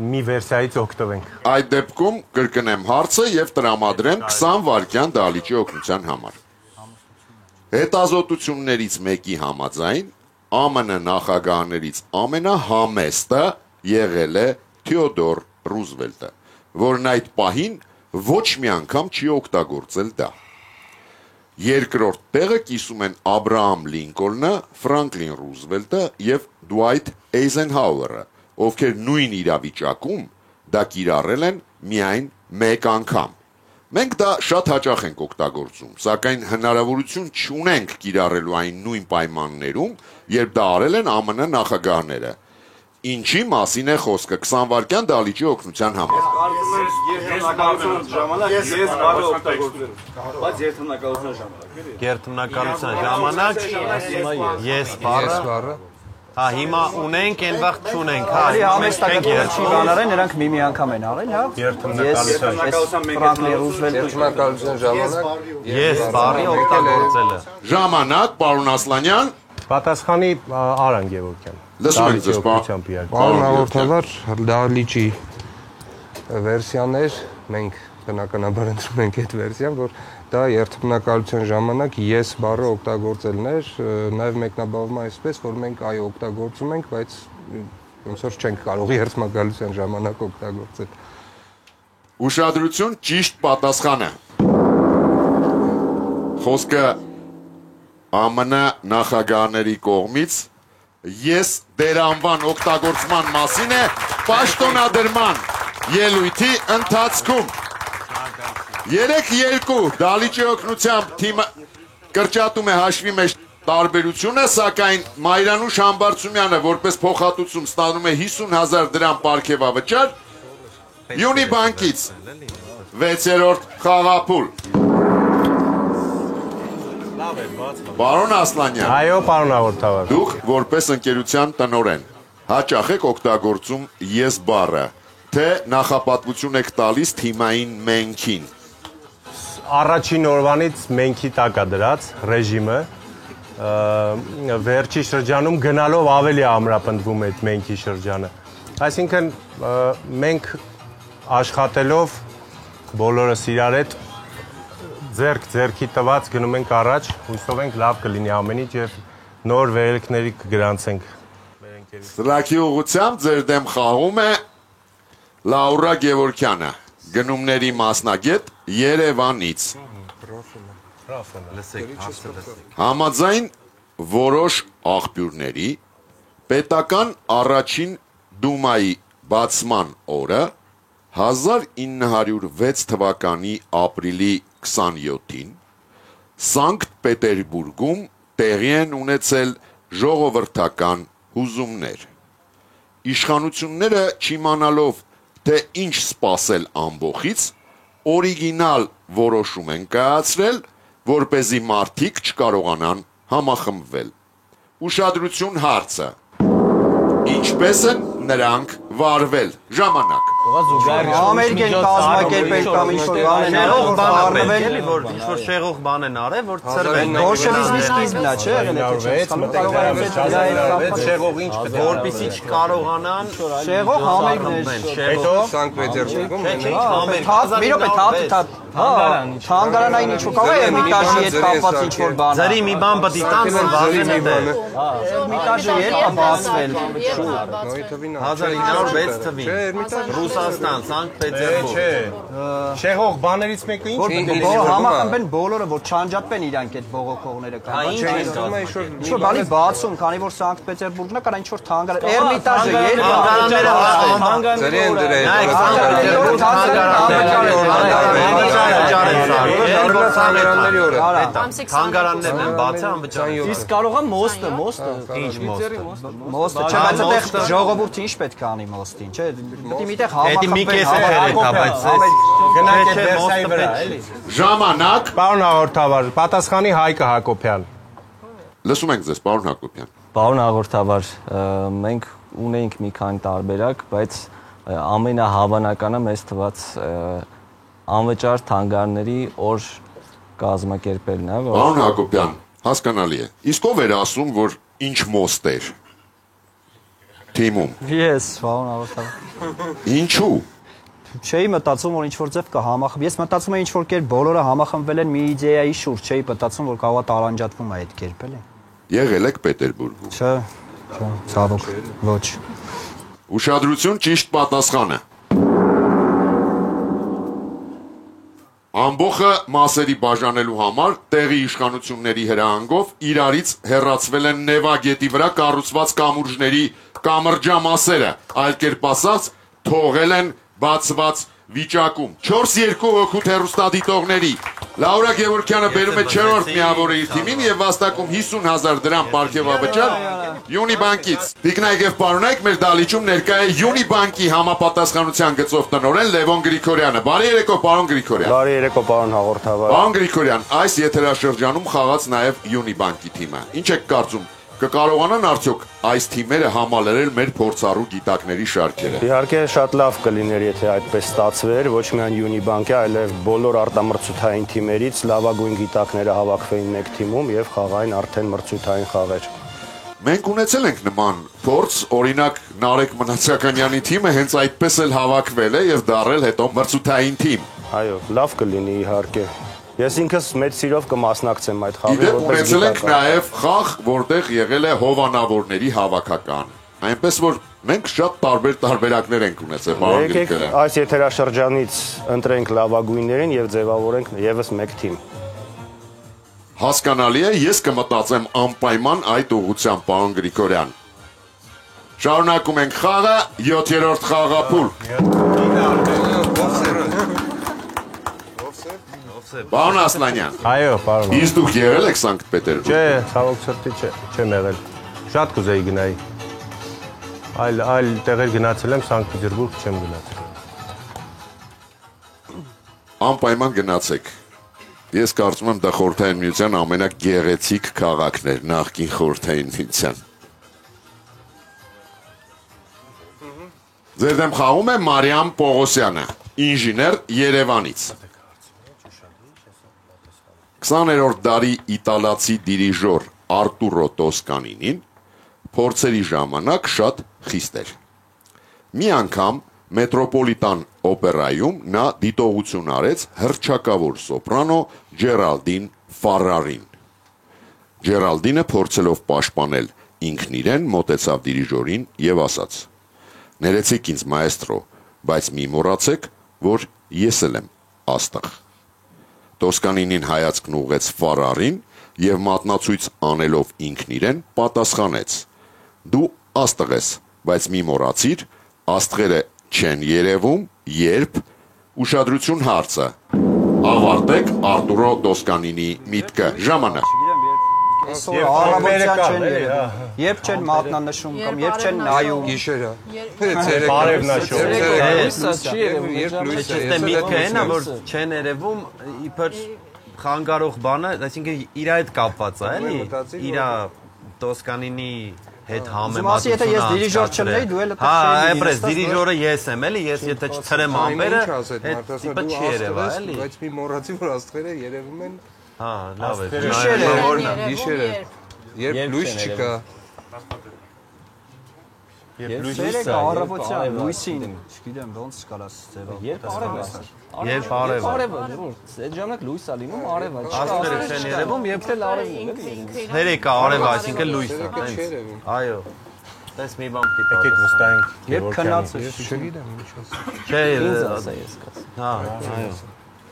մի վերսիայից օգտվենք։ Այդ դեպքում կրկնեմ հարցը եւ տրամադրեմ 20 վայրկյան դալիճի օգնության համար։ Հետազոտություններից մեկի համաձայն ԱՄՆ նախագահներից ամենահամեստը եղել է Թեոդոր Ռուզվելտը, որն այդ պահին ոչ մի անգամ չի օգտագործել դա։ Երկրորդ տեղը կիսում են Աբրահամ Լինկոլնը, Ֆրանկլին Ռուզվելտը եւ Դուայթ Էյզենհաուերը, ովքեր նույն իրավիճակում դա կիրառել են միայն մեկ անգամ։ Մենք դա շատ հաճախ ենք օգտագործում, սակայն հնարավորություն չունենք կիրառելու այն նույն պայմաններում, երբ դա արել են ԱՄՆ նախագահները։ Ինչի մասին է խոսքը 20 վայրկյան դալիճի օգնության համար։ Երթմնակալության ժամանակ ես բառը հա հիմա ունենք, այն վաղ չունենք, հա համեստակը չի բանարեն, նրանք մի անգամ են արել, հա։ Երթմնակալության ժամանակ ես բառի օգտագործելը։ Ժամանակ, պարոն Ասլանյան, Պատասխանի Արան Գևորգյան։ լսում ենք ձեզ, պարոն հաղորդավար, դալիճի վերսիաներ, մենք բնականաբար ընտրում ենք այդ վերսիան, որ դա երթմնակալության ժամանակ ես բառը օգտագործելն էր, նաև մեկնաբանվում է այսպես, որ մենք այո օգտագործում ենք, բայց ոնց որ չենք կարող երթմնակալության ժամանակ օգտագործել։ ուշադրություն, ճիշտ պատասխանը։ Խոսքը ԱՄՆ նախագահների կողմից ես դերանվան օգտագործման մասին է պաշտոնադրման ելույթի ընթացքում։ 3-2 դալիճի օգնությամբ թիմը կրճատում է հաշվի մեջ տարբերությունը, սակայն Մայրանուշ Համբարձումյանը որպես փոխհատուցում ստանում է 50,000 դրամ պարգևավճար Յունի բանկից 6-րդ խաղափուլ։ Պարոն Ասլանյան, Այո, պարոն հաղորդավար։ դուք որպես ընկերության տնօրեն հաճախ եք օգտագործում ես բառը, թե նախապատվություն եք տալիս թիմային մենքին։ Առաջին օրվանից մենքի տակ է դրած ռեժիմը, վերջի շրջանում գնալով ավելի ամրապնդվում է այդ մենքի շրջանը։ Այսինքն մենք աշխատելով բոլորս իրար հետ ձեռքի տված գնում ենք առաջ, հույսով ենք լավ կլինի ամեն ինչ եւ նոր վերելքների կգրանցենք։ Սրակի ուղղությամբ ձեր դեմ խաղում է Լաուրա Գևորգյանը, գնումների մասնագետ Երևանից։ Համաձայն որոշ աղբյուրների պետական առաջին դումայի բացման օրը 1906 թվականի ապրիլի 27-ին Սանկտ Պետերբուրգում տեղի են ունեցել ժողովրդական հուզումներ։ Իշխանությունները չիմանալով, թե ինչ սպասել ամբոխից, օրիգինալ որոշում են կայացրել, որպեսզի մարդիկ չկարողանան համախմբվել։ Ուշադրություն հարցը։ Ինչպես են նրանք վարվել։ Ժամանակ։ Ամերիկեն կազմակերպել կամ ինչ-որ բան են արել, որ ինչ-որ շեղող բան են արել, որ ծրվեն։ Բոլշևիզմի սկիզբն է, չէ՞, շեղող ինչ պետք է որպեսզի չկարողանան շեղող համերգներ, հետո Սանկտ Պետերբուրգում մի րոպե, թանգարանային ինչ-որ կարող է Էրմիտաժի հետ կապված ինչ-որ բան։ Ձերի մի բան պետք է տան, որ վազեն է դե։ Էրմիտաժը երբ է բացվել։ 1906 թվին։ Ռուսաստան, Սանկտ Պետերբուրգ։ շեղող բաներից մեկը ինչ պետք է Համախմբեն բոլորը, որ չանջատվեն իրանք այդ բողոքողները կամ ինչ-որ բանի բացում, քանի որ Սանկտ Պետերբուրգն է, կան ինչ-որ թանգարան։ Էրմիտաժը երբ Թանգարաններն են բացել անվճար։ Իսկ կարող է մոստը, Ինչ մոստը։ Մոստը, չէ, բայց այդտեղ ժողովուրդը ինչ պետք է անի մոստին, չէ։ Պետք է միտեղ Էդի մի կես է հերետա, բայց գնանք այդ վերսայի վրա, էլի։ Ժամանակ։ Պարոն հաղորդավար, պատասխանի Հայկը Հակոբյան։ Լսում ենք ձեզ, պարոն Հակոբյան։ Պարոն հաղորդավար, մենք ունենք մի քանի տարբերակ, բայց ամենահավանականը մեզ թված անվճար թանգարանների օր կազմակերպելն է, Պարոն Հակոբյան, հասկանալի է։ Իսկ ով էր ասում, որ ինչ մոստ էր թիմում։ Ես, պարոն հաղորդավար։ Ինչու։ Չէի մտածում, որ ինչ-որ ձև կհամախմբվի։ Ես մտածում եմ ինչ-որ կերպ բոլորը համախմբվել են մի իդեայի շուրջ, չէի մտածում, որ կարող է տարանջատվում այդ կերպ էլի։ Եղել եք Պետերբուրգում։ Չէ, ցավոք, ոչ։ Ուշադրություն, ճիշտ պատասխանը։ Ամբողը մասերի բաժանելու համար տեղի իշխանությունների հրահանգով իրարից հեռացվել են Նևագետի վրա կառուցված կամուրջների կամրջամասերը, այլ կերպ ասած, թողել են բացված վիճակում 4-2 հոգուտ հեռուստադիտողների Լաուրա Գևորգյանը բերում է 4-րդ միավորը իր թիմին եւ վաստակում 50,000 դրամ պարգևավճար Յունիբանկից։ Տիկնայք եւ պարոնայք, մեր դալիճում ներկա է Յունիբանկի համապատասխանության գծով տնօրեն Լևոն Գրիգորյանը։ Բարի երեկո, պարոն Գրիգորյան։ Բարի երեկո, պարոն հաղորդավար։ Պարոն Գրիգորյան, այս եթերաշրջանում խաղաց նաեւ Յունիբանկի թիմը։ Ինչ եք կարծում, կկարողանան արդյոք այս թիմերը համալրել մեր փորձառու գիտակների շարքերը։ Իհարկե շատ լավ կլիներ, եթե այդպես ստացվեր, ոչ միայն Յունիբանկի, այլև բոլոր արտամրցութային թիմերից լավագույն գիտակները հավաքվեին մեկ թիմում եւ խաղային արդեն մրցութային խաղեր։ Մենք ունեցել ենք նման փորձ, օրինակ Նարեկ Մնացականյանի թիմը հենց այդպես էլ հավաքվել է եւ դարել հետո մրցութային թիմ։ Այո, լավ կլինի իհարկե։ Ես ինքս մեծ սիրով կմասնակցեմ այդ խաղին, ունեցել ենք նաև խաղ, որտեղ եղել է հովանավորների հավաքական։ Այնպես որ մենք շատ տարբեր տարբերակներ ենք ունեցել, պարոն Գրիգորյան։ Այս եթերաշրջանից ընտրենք լավագույններին եւ ձևավորենք եւս մեկ թիմ։ Հասկանալի է, ես կմտածեմ անպայման այդ ուղղությամբ, պարոն Գրիգորյան։ Շարունակում ենք խաղը, 7-րդ խաղափուլ։ Պարոն Ասլանյան։ Այո, պարոն։ Իսկ դուք եղել եք Սանկտ Պետերբուրգ։ Չէ, ցավոք սրտի չեմ եղել։ Շատ կուզեի գնայի։ Այլ տեղեր գնացել եմ, Սանկտ Պետերբուրգ չեմ գնացել։ Անպայման գնացեք։ Ես կարծում եմ դա Խորհրդային Միության ամենագեղեցիկ քաղաքն էր նախկին Խորհրդային Միության։ Ձեր դեմ խաղում է Մարիամ Պողոսյանը, ինժեներ Երևանից։ 20-րդ դարի իտալացի դիրիժոր Արտուրո Տոսկանինին փորձերի ժամանակ շատ խիստ էր։ Մի անգամ Մետրոպոլիտան օպերայում նա դիտողություն արեց հռչակավոր սոպրանո Ջերալդին Ֆարարին։ Ջերալդինը փորձելով պաշտպանել ինքն իրեն մոտեցավ դիրիժորին եւ ասաց. «Ներեցեք ինձ մայստրո, բայց մի մոռացեք, որ ես էլ եմ աստղ»։ Տոսկանինին հայացքն ուղղեց Ֆարարին եւ մատնացույց անելով ինքն իրեն պատասխանեց. «Դու աստղ ես, բայց մի մոռացիր, աստղերը չեն երևում, երբ ուշադրություն հարցը։ Ավարտեք Արտուրո Տոսկանինի միտքը, ժամանակ»։ Այսօր առավոտյան չեն երևում, երբ չեն մատնանշում կամ երբ չեն նայում։ Գիշերը։ Բարև միտքը հենա, որ չեն երևում, իբր խանգարող բանը, այսինքն իր հետ կապված է, էլի, իր Տոսկանինի հետ համեմատությունը։ Եթե ես դիրիժոր չլինեի, դու էլ Հա, այպես դիրիժորը ես եմ, էլի, ես եթե չցրեմ ամբերը, այդ տիպը չի երևա, էլի։ Բայց մի մոռացի, որ աստղերը երևում են։ Հա, լավ է։ Գիշերը։ Երբ լույս չկա։ Երբ լույսը առավոտյան լույսին, չգիտեմ ոնց կարաս ձևով։ Երբ արևը։ Այդ ժամանակ լույս է լինում, արևը։ Աստղերը չեն երևում, երբ էլ արևը։ Երեկա արևը, այսինքն լույսը, հենց։ Այո։ Տես մի բան պիտի։ Եկեք վստահենք։ Երբ քնած է, չգիտեմ ինչ ասեմ։ Չէ, ինձ ասա ես կաս։ Հա, այո։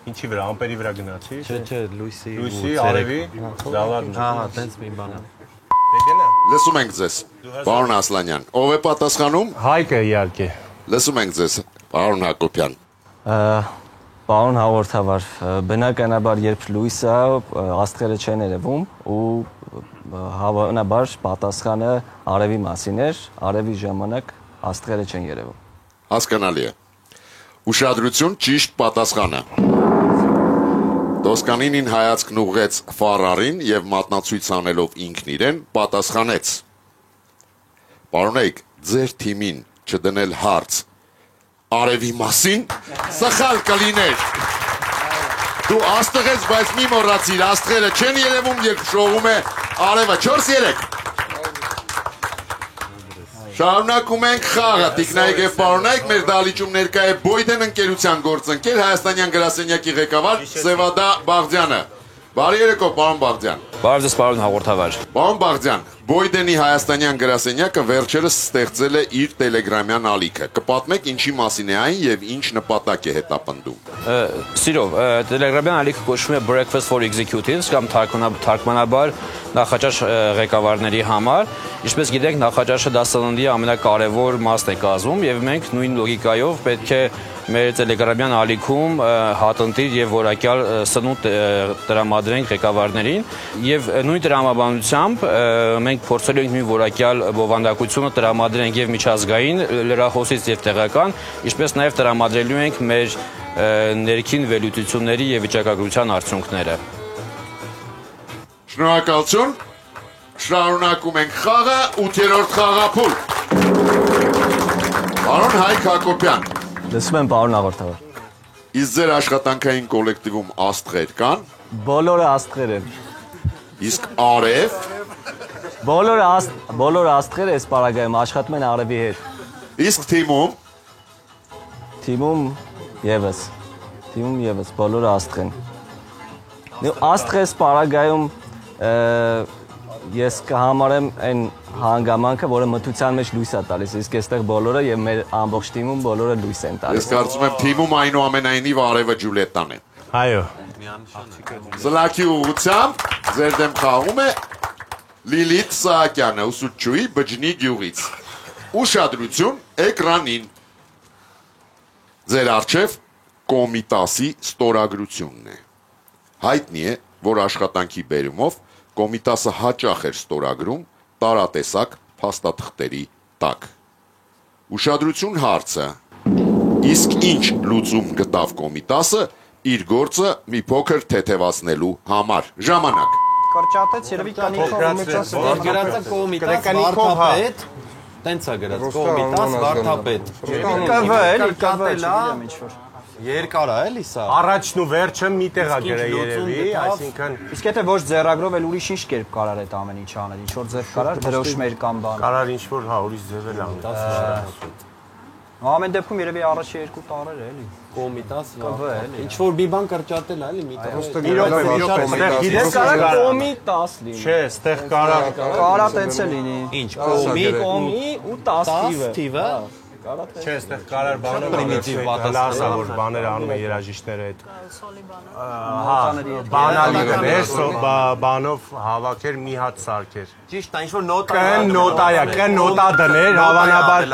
Ինչի վրա, ամպերի վրա գնացի։ Չէ, լույսի։ Լույսի, արևի, զավարն։ Հա, տենց մի բան է։ Լսում ենք ձեզ, պարոն Ասլանյան։ Ով է պատասխանում։ Հայկը իհարկե։ Լսում ենք ձեզ, պարոն Հակոբյան։ Պարոն հաղորդավար, բնականաբար երբ լույսը աստղերը չեն երևում ու հավանաբար պատասխանը արևի մասին էր, արևի ժամանակ աստղերը չեն երևում։ Հասկանալի է։ Ուշադրություն, ճիշտ պատասխանը։ Տոսկանինին հայացքն ուղղեց Ֆարարին եւ մատնացույց անելով ինքն իրեն պատասխանեց. Պարոնեիկ, ձեր թիմին չդնել հարց արևի մասին, սխալ կլիներ։ Դու աստղ ես, բայց մի մոռացիր, աստղերը չեն երևում, երբ շողում է արևը 4-3։ Շարունակում ենք խաղը, տիկնայք և պարոնայք, մեր դահլիճում ներկա է Բոյդեն ընկերության գործընկեր, Հայաստանյան գրասենյակի ղեկավար Սևադա Բաղձյանը։ Բարի երեկո, պարոն Բաղձյան։ Բարև ձեզ, պարոն հաղորդավար։ Պարոն Բաղձյան, Բոյդենի Հայաստանյան գրասենյակը վերջերս ստեղծել է իր տելեգրամյան ալիքը։ Կպատմեք ինչի մասին է այն եւ ինչ նպատակ է հետապնդում։ Սիրով, տելեգրամյան ալիքը կոչվում է Breakfast for Executives կամ թարգմանաբար նախաճաշ ղեկավարների համար։ Ինչպես գիտենք, նախաճաշը դա սննդի ամենակարևոր մասն է կազմում եւ մենք նույն լոգիկայով պետք է մեր տելեգրամյան ալիքում հատնտիր եւ որակյալ սնունդ տրամադրենք ղեկավարներին եւ նույն տրամաբանությամբ մենք փորձելու ենք նույն որակյալ բովանդակությունը տրամադրենք եւ միջազգային լրահոսից եւ տեղական, ինչպես նաեւ տրամադրելու ենք մեր ներքին վերլուծությունների եւ վիճակագրության արդյունքները։ Շնորհակալություն։ Շարունակում ենք խաղը, 8-րդ խաղափուլ։ Պարոն Հայկ Հակոբյան։ Լսում եմ, պարոն հաղորդավար։ Իսկ ձեր աշխատանքային կոլեկտիվում աստղեր կան։ Բոլորը աստղեր են։ Իսկ արև։ Բոլորը աստղեր այս պարագայում աշխատում են արևի հետ։ Իսկ թիմում։ Թիմում եւս բոլորը աստղ են։ Աստղ այս պարագայում ես կհամարեմ այն հանգամանքը, որը մթության մեջ լույս է տալիս, իսկ այստեղ բոլորը եւ մեր ամբողջ թիմում բոլորը լույս են տալիս։ Ես կարծում եմ թիմում այնուամենայնիվ արևը Ջուլիետտան է։ Այո։ Սլաքի ուղղությամբ ձեր դեմ խաղում է Լիլիթ Սահակյանը, ուսուցչուհի Բջնի գյուղից։ Ուշադրություն էկրանին։ Ձեր առջև Կոմիտասի ստորագրությունն է։ Հայտնի է, որ աշխատանքի բերումով Կոմիտասը հաճախ էր ստորագրում տարատեսակ փաստաթղթերի տակ։ Ուշադրություն հարցը։ Իսկ ինչ լուծում գտավ Կոմիտասը իր գործը մի փոքր թեթևացնելու համար։ Ժամանակ։ Կրճատեց երևի կանիքով Գրածը Կոմիտաս վարդապետ, տենց է գրած Կոմիտաս վարդապետ։ կվ Երկար է էլի սա։ Առաջն ու վերջը մի տեղ է գրել երևի, այսինքն իսկ եթե ոչ ձեռագրով էլ ուրիշ ինչ կերպ կարար այդ ամեն ինչ անել, ինչ որ ձեռք կարար դրոշմեր կամ բան։ կարար ինչ որ հա ուրիշ ձևել անել։ Ամեն դեպքում երևի առաջի 2 տարեր է էլի։ Կոմիտաս էլի։ Ինչ որ մի բան կրճատել է էլի մի տեղ։ Գիտես կարա Կոմիտաս լինի։ Չէ, ստեղ կարա տենց է լինի։ Ինչ Կոմի ու 10 թիվը։ Չէ, այստեղ կարար բանով պրիմիտիվ պատասխան որ բաներ անում են երաժիշտները այդ բանալիներ բանով հավաքեր մի հատ սարքեր։ Ճիշտ է, ինչ որ նոտա նոտա դներ հավանաբար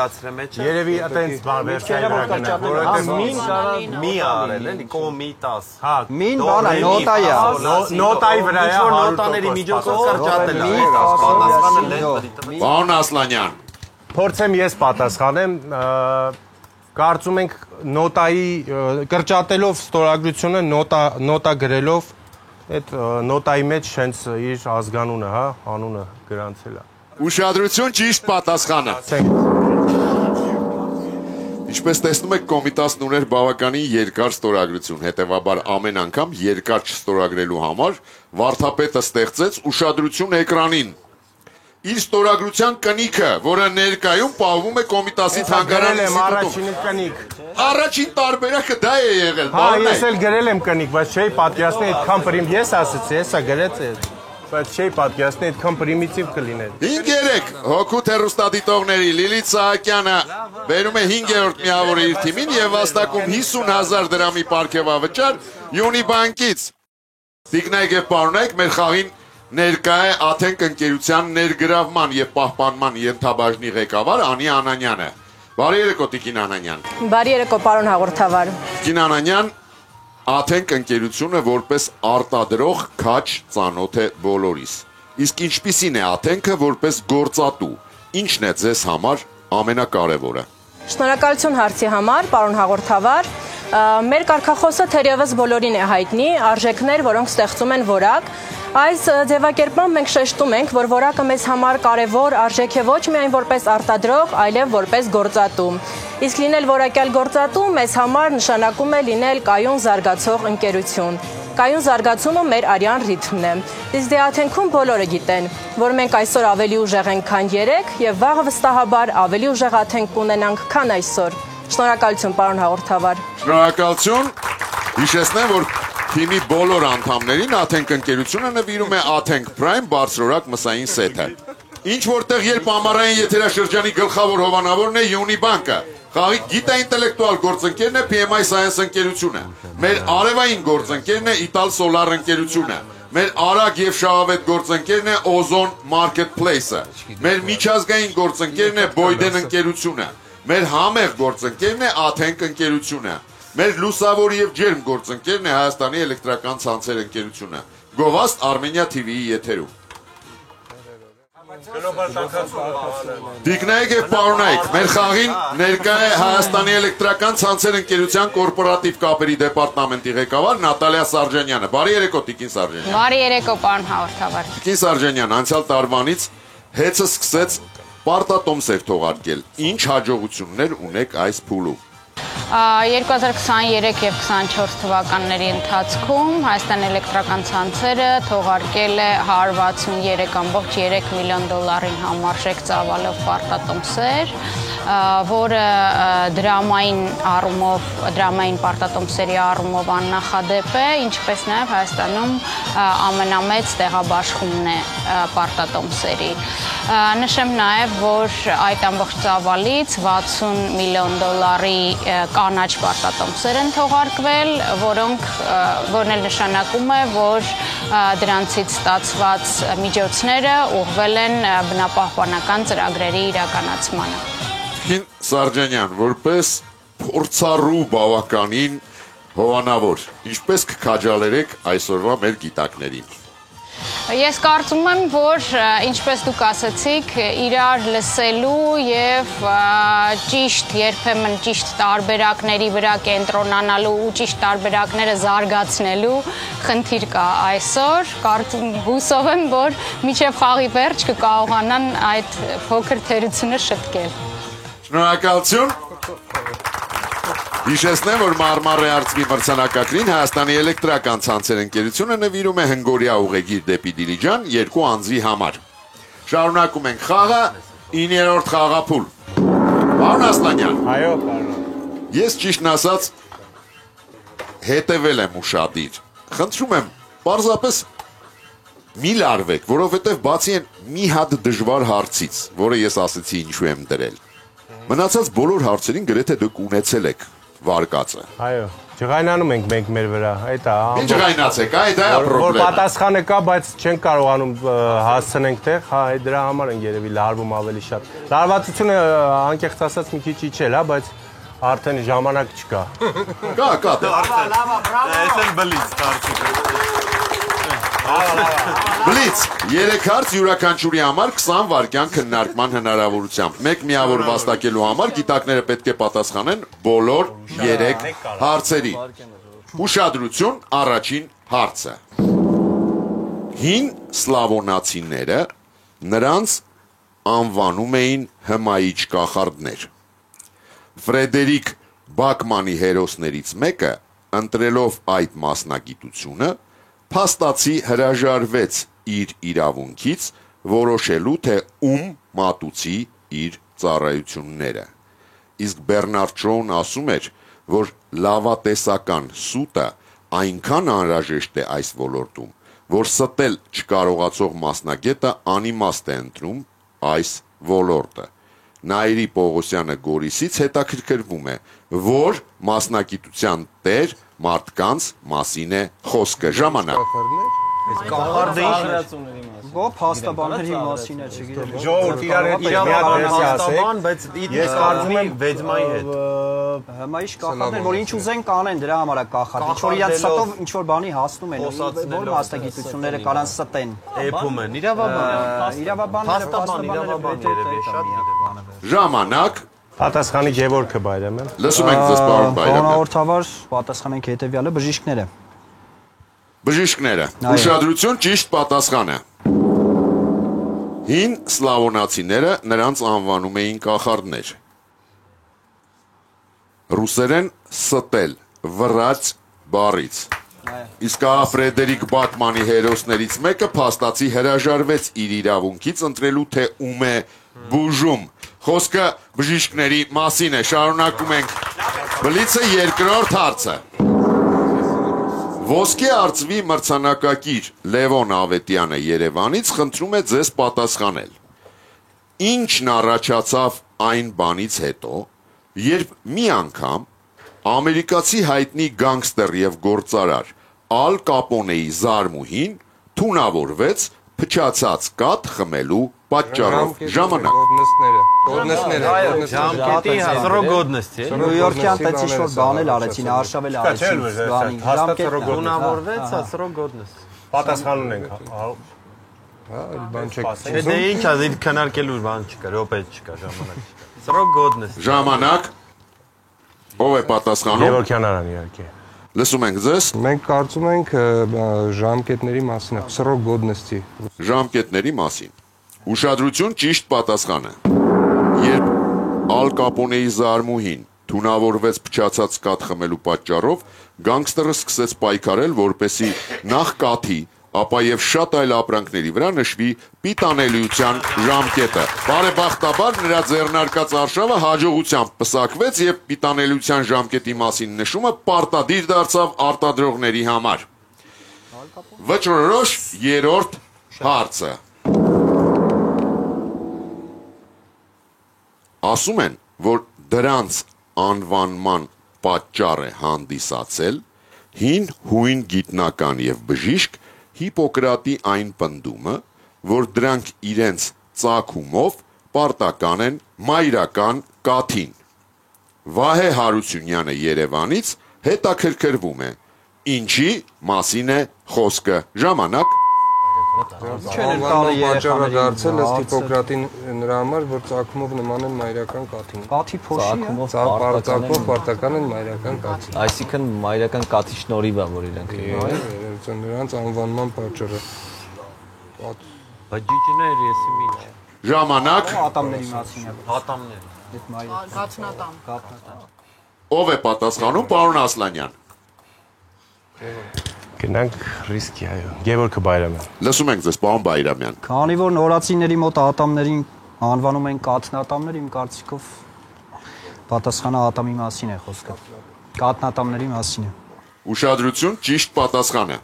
երևի այտենց բան վերջերը վրա գնան, որովհետև մի արել էլի Կոմիտաս։ Հա, մին բանը նոտա է։ Նոտայի վրա է որ նոտաների միջոցով կրճատել է, պատասխանը լեն։ Պարոն Ասլանյան։ Փորձեմ ես պատասխանեմ, կարծում ենք նոտայի կրճատելով ստորագրությունը նոտա գրելով այդ նոտայի մեջ հենց իր ազգանունը, հա, անունը գրանցել է։ Ուշադրություն ճիշտ պատասխանը։ Ինչպես տեսնում եք, Կոմիտասն ուներ բավականին երկար ստորագրություն, հետևաբար ամեն անգամ երկար չստորագրելու համար վարդապետը ստեղծեց ուշադրություն էկրանին։ Իր ստորագրության կնիքը, որը ներկայում պահվում է Կոմիտասի թանգարանի ինստիտուտում։ Առաջին տարբերակը դա է եղել։ Հա, ես էլ գրել եմ կնիկ, բայց չէի պատկերացնի այդքան պրիմ ես ասացի, հեսա գրեց է, բայց չէի պատկերացնի այդքան պրիմիտիվ կլիներ։ 5-3 հոգուտ հեռուստադիտողների Լիլիթ Սահակյանը բերում է 5-րդ միավորը իր թիմին եւ վաստակում 50,000 դրամի պարգևավճար Յունիբանկից։ Տիկնայք եւ պարոնայք, մեր խաղին ներկա է Աթենք ընկերության ներգրավման եւ պահպանման ենթաբաժնի ղեկավար Անի Անանյանը։ Բարի երեկո Տիկին Անանյան։ Բարի երեկո պարոն հաղորդավար։ Տիկին Անանյան, Աթենք ընկերությունը որպես արտադրող քաչ ծանոթ է բոլորիս։ Իսկ ինչպիսին է Աթենքը որպես գործատու։ Ինչն է ձեզ համար ամենակարևորը։ Շնորհակալություն հարցի համար, պարոն հաղորդավար։ Մեր կարգախոսը թերևս բոլորին է հայտնի, արժեքներ, որոնք ստեղծում են որակ, Այս ձևակերպմամբ մենք շեշտում ենք, որ որակը մեզ համար կարևոր արժեք է ոչ միայն որպես արտադրող, այլև որպես գործատու։ Իսկ լինել որակյալ գործատու մեզ համար նշանակում է լինել կայուն զարգացող ընկերություն։ Կայուն զարգացումը մեր արյան ռիթմն է։ Իսկ դե աթենքում բոլորը գիտեն, որ մենք այսօր ավելի ուժեղ ենք, քան երեկ, եւ վաղը վստահաբար ավելի ուժեղ աթենք կունենանք, քան այսօր։ Շնորհակալություն, պարոն հաղորդավար։ Շնորհակալություն։ Հիշեցնեմ, որ թիմի բոլոր անդամներին Աթենք ընկերությունը նվիրում է Աթենք Prime բարձրորակ մսային սեթը։ Ինչ որտեղ երբ ամառային եթերաշրջանի գլխավոր հովանավորն է Unibbank-ը, խաղի գիտա-ինտելեկտուալ գործընկերն է PMI Science ընկերությունը, մեր արևային գործընկերն է Ital Solar ընկերությունը, մեր արագ եւ շահավետ գործընկերն է Ozon Marketplace-ը, մեր միջազգային գործընկերն է Boyden ընկերությունը, մեր համեղ գործընկերն է Աթենք ընկերությունը, մեր լուսավոր եւ ջերմ գործընկերն է Հայաստանի էլեկտրական ցանցեր ընկերությունը, Գովաստ Armenia TV-ի եթերում։ Դիկնայք եւ պարոնայք, մեր խաղին ներկա է Հայաստանի էլեկտրական ցանցեր ընկերության կորպորատիվ կապերի դեպարտամենտի ղեկավար Նատալիա Սարժանյանը։ Բարի երեկո, Տիկին Սարժանյան։ Բարի երեկո, պարոն հաղորդավար։ Տիկին Սարժանյան, անցյալ տարվանից հեծը սկսեց պարտատոմսեր թողարկել։ Ինչ հաջողություններ ունեք այս փուլում։ 2023 եւ 2024 թվականների ընթացքում Հայաստան էլեկտրական ցանցերը թողարկել է 163.3 միլիոն դոլարին համարժեք ծավալով պարտատոմսեր, որը դրամային պարտատոմսերի առումով աննախադեպ է, ինչպես նաև Հայաստանում ամենամեծ տեղաբաշխումն է պարտատոմսերի։ Նշեմ նաև, որ այդ ամբողջ ծավալից 60 միլիոն դոլարի կանաչ պարտատոմսեր են թողարկվել, որն էլ նշանակում է, որ դրանցից ստացված միջոցները ուղղվել են բնապահպանական ծրագրերի իրականացմանը։ Տիկին Սարժանյան, որպես փորձառու բավականին հովանավոր, ինչպես կքաջալերեք այսօրվա մեր գիտակներին։ Ես կարծում եմ, որ ինչպես դուք ասացիք, իրար լսելու եւ ճիշտ երբեմն ճիշտ տարբերակների վրա կենտրոնանալու ու ճիշտ տարբերակները զարգացնելու խնդիր կա այսօր։ Հուսով եմ, որ մինչև խաղի վերջ կկարողանան այդ փոքր թերությունը շտկել։ Շնորհակալություն։ Հիշեցնեմ, որ Մարմարե արծվի մրցանակակրին Հայաստանի էլեկտրական ցանցեր ընկերությունը նվիրում է հնգորյա ուղեգիր դեպի Դիլիջան 2 անձի համար։ Շարունակում ենք խաղը 9-րդ խաղափուլ։ Պարոն Ասլանյան։ Այո, պարոն։ Ես ճիշտն ասած հետևել եմ ուշադիր։ Խնդրում եմ, պարզապես մի լարվեք, որովհետև բացի են մի հատ դժվար հարցից, որը ես ասեցի ինչու եմ դրել։ Մնացած բոլոր հարցերին գրեթե դուք ունեցել եք վարկածը։ Այո, ջղայնանում ենք մենք մեր վրա, այդ է։ Ինչ ջղայնացեք, այդ է պրոբլեմը։ Որ պատասխանը կա, բայց չենք կարողանում հասցնենք տեղ, հա, դրա համար են երևի լարվում ավելի շատ։ Լարվածությունը անկեղծ ասած մի քիչ իջել, հա, բայց արդեն ժամանակ չկա։ Կա։ Լավա, բրավո։ Այս էլ բլից դարձուկ։ Բլից, 3 հարց յուրաքանչյուրի համար 20 վայրկյան քննարկման հնարավորությամբ։ Մեկ միավոր վաստակելու համար գիտակները պետք է պատասխանեն բոլոր 3 հարցերին։ Ուշադրություն, առաջին հարցը։ Հին սլավոնացիները նրանց անվանում էին հմայիչ կախարդներ։ Ֆրեդերիկ Բակմանի հերոսներից մեկը, ընտրելով այդ մասնագիտությունը, փաստացի հրաժարվեց իր իրավունքից որոշելու, թե ում մատուցի իր ծառայությունները։ Իսկ Բեռնարդ Շոուն ասում էր, որ լավատեսական սուտը այնքան անհրաժեշտ է այս ոլորտում, որ ստել չկարողացող մասնագետը անիմաստ է ընտրում այս ոլորտը։ Նայիրի Պողոսյանը Գորիսից հետաքրքրվում է, որ մասնագիտության տեր մարդկանց մասին է խոսքը։ Ժամանակ։ Կախարդը ինչ Ո փաստաբանների մասին է, չգիտեմ։ Ժողովուրդ իրար հետ մի հատ վերսի ասեք, բայց ես կարծում եմ վեդմայի հետ։ Հմայիչ կախարդներ, որ ինչ ուզեն կանեն, դրա համար է կախարդ։ Ինչ որ իրաց ստով ինչ որ բանի հասնում են, որ մասնագիտությունները կարան ստեն։ Էփում են, իրավաբանները, երևի շատ գիտեմ։ Ժամանակ։ պատասխանի Գևորգը Բայրամյան։ Լսում ենք ձեզ պարոն Բայրամյան։ Հաղորդավար պատասխանենք հետևյալը բժիշկները։ Բժիշկները, ուշադրություն, ճիշտ պատասխանը։ Հին սլավոնացիները նրանց անվանում էին կախարդներ։ Ռուսերեն ստել, վրաց բառից։ Իսկ Ֆրեդերիկ Բատմանի հերոսներից մեկը փաստացի հրաժարվեց իր իրավունքից ընտրելու թե ում է բուժում։ Խոսքը բժիշկների մասին է, շարունակում ենք։ Բլիցը երկրորդ հարցը։ Ոսկե արծվի մրցանակակիր Լևոն Ավետյանը Երևանից խնդրում է ձեզ պատասխանել։ Ինչն առաջացավ այն բանից հետո, երբ մի անգամ ամերիկացի հայտնի գանգստեր եւ գործարար Ալ Կապոնեի զարմուհին թունավորվեց փչացած կաթ խմելու պատճառով ժամանակ։ Ժամկետի սրոգոդնեսի։ Նյույորքյան պես ինչ-որ բանել արեցին, արշավել արեցին, ժամկետ թունավորվեց, սրոգոդնես։ Պատասխան ունենք։ Բան չեք։ Դե ինչ է, դիտ քննարկելու բան չկա, րոպե չկա ժամանակ։ Սրոգոդնես։ Ժամանակ։ Ով է պատասխանում։ Գևորգյան Արան իհարկե։ Լսում ենք ձեզ։ Մենք կարծում ենք ժամկետների մասին է, սրոգոդնեսի։ Ժամկետների մասին։ Ուշադրություն, ճիշտ պատասխանը։ Երբ Ալ Կապոնեի զարմուհին թունավորվեց փչացած կաթ խմելու պատճառով, գանգստերը սկսեց պայքարել, որպեսզի նախ կաթի, ապա եւ շատ այլ ապրանքների վրա նշվի պիտանելիության ժամկետը։ Բարեբախտաբար նրա ձեռնարկած արշավը հաջողությամբ պսակվեց եւ պիտանելիության ժամկետի մասին նշումը պարտադիր դարձավ արտադրողների համար։ Վճռորոշ երրորդ հարցը։ Ասում են, որ դրանց անվանման պատճառ է հանդիսացել հին հույն գիտնական եւ բժիշկ Հիպոկրատի այն պնդումը, որ դրանք իրենց ծագումով պարտական են մայրական կաթին։ Վահե Հարությունյանը Երևանից հետաքրքրվում է, ինչի մասին է խոսքը։ Ժամանակ։ Պատճառը դարձել ըստ Հիպոկրատի նրա համար, որ ծագումով նման են մայրական կաթին։ Կաթի փոշի է։ Ծագումով պարտական են մայրական կաթին։ Այսինքն մայրական կաթի շնորհիվ է, որ իրենք նրանց անվանման պատճառը։ Բջիջներ եսի ինչ։ Ժամանակ։ Ատամների մասին է։ Ատամներ։ Գաթնատամ։ Ով է պատասխանում, պարոն Ասլանյան։ Գնանք ռիսկի, այո։ Գևորգ Բայրամյան։ Լսում ենք ձեզ, պարոն Բայրամյան։ Քանի որ նորացիների մոտ ատամներին անվանում են կաթնատամներ, իմ կարծիքով պատասխանը ատամի մասին է խոսքը։ Կաթնատամների մասին է։ Ուշադրություն, ճիշտ պատասխանը։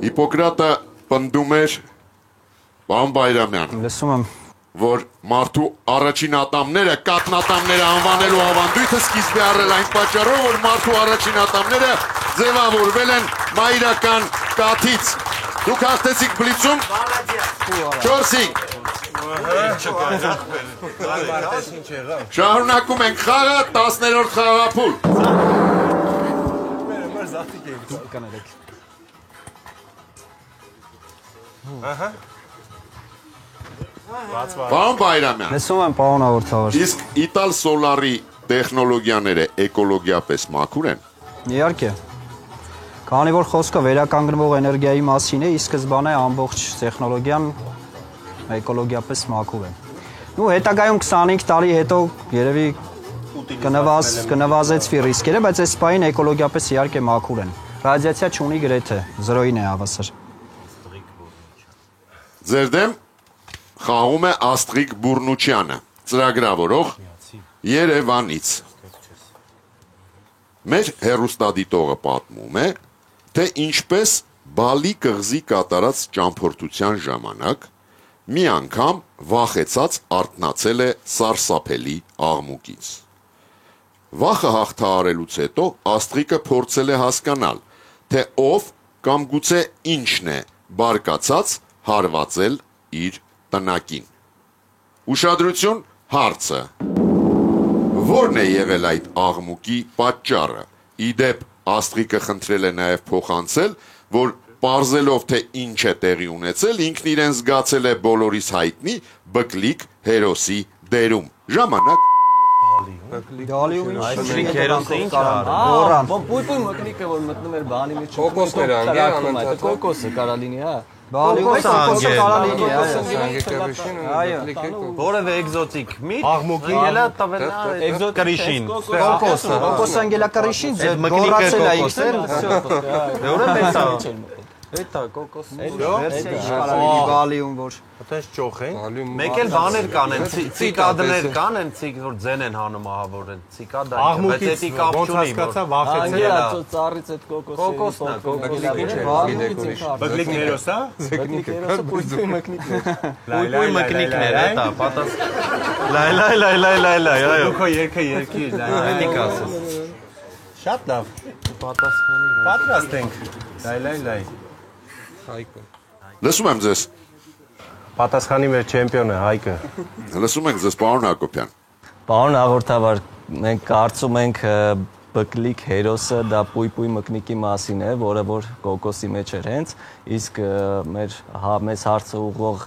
Հիպոկրատը պնդում էր, պարոն Բայրամյան, Լսում եմ։ որ մարդու առաջին ատամները կաթնատամները անվանելու ավանդույթը սկիզբ է առել այն պատճառով, որ մարդու առաջին ատամները ձևավորվել են մայրական կաթից։ Դուք հաղթեցիք բլիցում 4-5։ Շարունակում ենք խաղը, 10-րդ խաղափուլ։ Պարոն Բայրամյան։ Լսում եմ, պարոն հաղորդավար։ Իսկ Իտալ Սոլարի տեխնոլոգիաները էկոլոգիապես մաքուր են։ Իհարկե։ Քանի որ խոսքը վերականգնվող էներգիայի մասին է, ի սկզբանե ամբողջ տեխնոլոգիան էկոլոգիապես մաքուր է։ Ու հետագայում 25 տարի հետո երևի կնվազեցվի ռիսկերը, բայց այս պահին էկոլոգիապես իհարկե մաքուր են։ Ռադիացիա չունի գրեթե, 0-ին է հավասար։ Ձեր դեմ խաղում է Աստրիկ Բուրնուչյանը, ծրագրավորող Երևանից։ Մեր հեռուստադիտողը պատմում է, թե ինչպես Բալի կղզի կատարած ճամփորդության ժամանակ մի անգամ վախեցած արթնացել է սարսափելի աղմուկից։ Վախը հաղթահարելուց հետո Աստրիկը փորձել է հասկանալ, թե ով կամ գուցե ինչն է բարկացած հարվածել իր տնակին։ Ուշադրություն, հարցը։ Որն է եղել այդ աղմուկի պատճառը։ Իդեպ Աստրիկը խնդրել է նաև փոխանցել, որ պարզելով թե ինչ է տեղի ունեցել, ինքն իրեն զգացել է բոլորիս հայտնի բկլիկ հերոսի դերում։ Ժամանակ։ Գալիումի Բկլիկ հերոսը ինչ է Գորան։ Պույպույ մկնիկը որ մտնում էր բանի մեջ Կոկոսներ անգե անընդհատ։ կոկոսը կարա լինի, հա։ Գալիումի կարա լինի, Այո։ որևէ էկզոտիկ միտ Աղմուկի ելա տավելա կրիշին Կոկոսը անգելակարիշին ձև գորացել է իքսել։ որը մեծ է Էտա կոկոսը վերսիա կարա լինի գալիում որ այդպես ճոխ են մեկ էլ բաներ կան են ցիկադներ կան են ցիկ որ ձեն են հանում ահավոր են ցիկադա բայց էտի կապ չունի հասկացա վախեցել Անգելա ծառից այդ կոկոսը բկլիկ ներոսա Բկլիկերոսը պույպույ մկնիկներ պույպույ մկնիկներ էտա պատաս լայ այո դուքո երկը երկի էտի կասես շատ լավ պատասխանի պատրաստ ենք լայ Հայկը Լսում եմ ձեզ։ պատասխանի մեր չեմպիոնը Հայկը Լսում ենք ձեզ, պարոն Հակոբյան։ Պարոն հաղորդավար, մենք կարծում ենք բկլիկ հերոսը դա պույպույ մկնիկի մասին է, որը որ կոկոսի մեջ էր հենց, իսկ մեզ հարցը ուղղող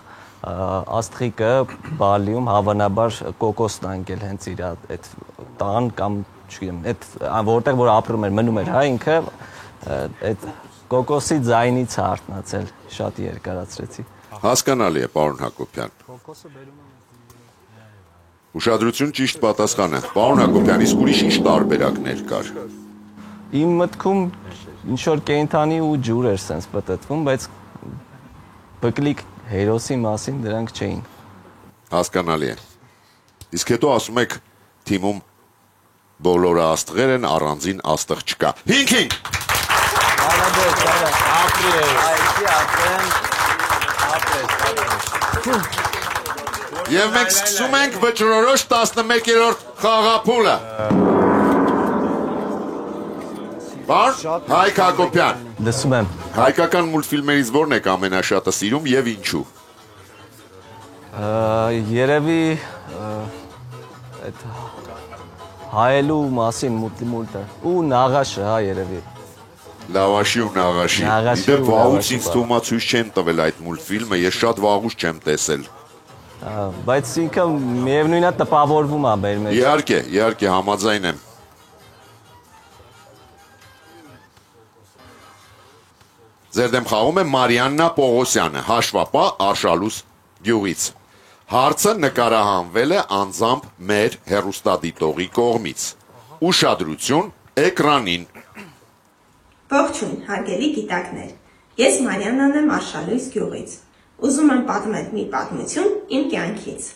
աստղիկը բալիում հավանաբար կոկոսն անգել հենց իր այդ տան կամ չգիտեմ, այդ որտեղ որ ապրում էր, մնում էր, հա ինքը այդ կոկոսի ձայնից է արթնացել, շատ երկարացրեցի։ Հասկանալի է, պարոն Հակոբյան։ Ուշադրություն ճիշտ պատասխան է։ Պարոն Հակոբյան, իսկ ուրիշ ինչ տարբերակներ կար։ Իմ մտքում ինչ որ կենդանի ու ջուր էր սենց պտտվում, բայց բկլիկ հերոսի մասին դրանք չէին։ Հասկանալի է։ Իսկ հետո ասում եք թիմում բոլորը աստղեր են, առանձին աստղ չկա։ 5-5 Եվ մենք սկսում ենք վճռորոշ 11-րդ խաղափուլը։ Պարոն Հայկ Հակոբյան։ Լսում եմ։ Հայկական մուլտֆիլմերից որն եք ամենաշատը սիրում եւ ինչու։ Երևի այդ հայելու մասին մուլտը ու նաղաշը, հա երևի։ Լավաշի ու նաղաշի։ Դե վաղուց ինձ թվում է ցույց չեմ տվել այդ մուլտֆիլմը, ես շատ վաղուց չեմ տեսել։ Բայց ինքը միևնույնն է տպավորվում է մեր մեջ։ Իհարկե, համաձայն եմ։ Ձեր դեմ խաղում է Մարիաննա Պողոսյանը, հաշվապահ Արշալուս գյուղից։ Հարցը նկարահանվել է անձամբ մեր հեռուստադիտողի կողմից։ Ուշադրություն էկրանին։ Ողջույն, հարգելի գիտակներ։ Ես Մարիաննան եմ Արշալույս գյուղից։ Ուզում եմ պատմել մի պատմություն իմ կյանքից։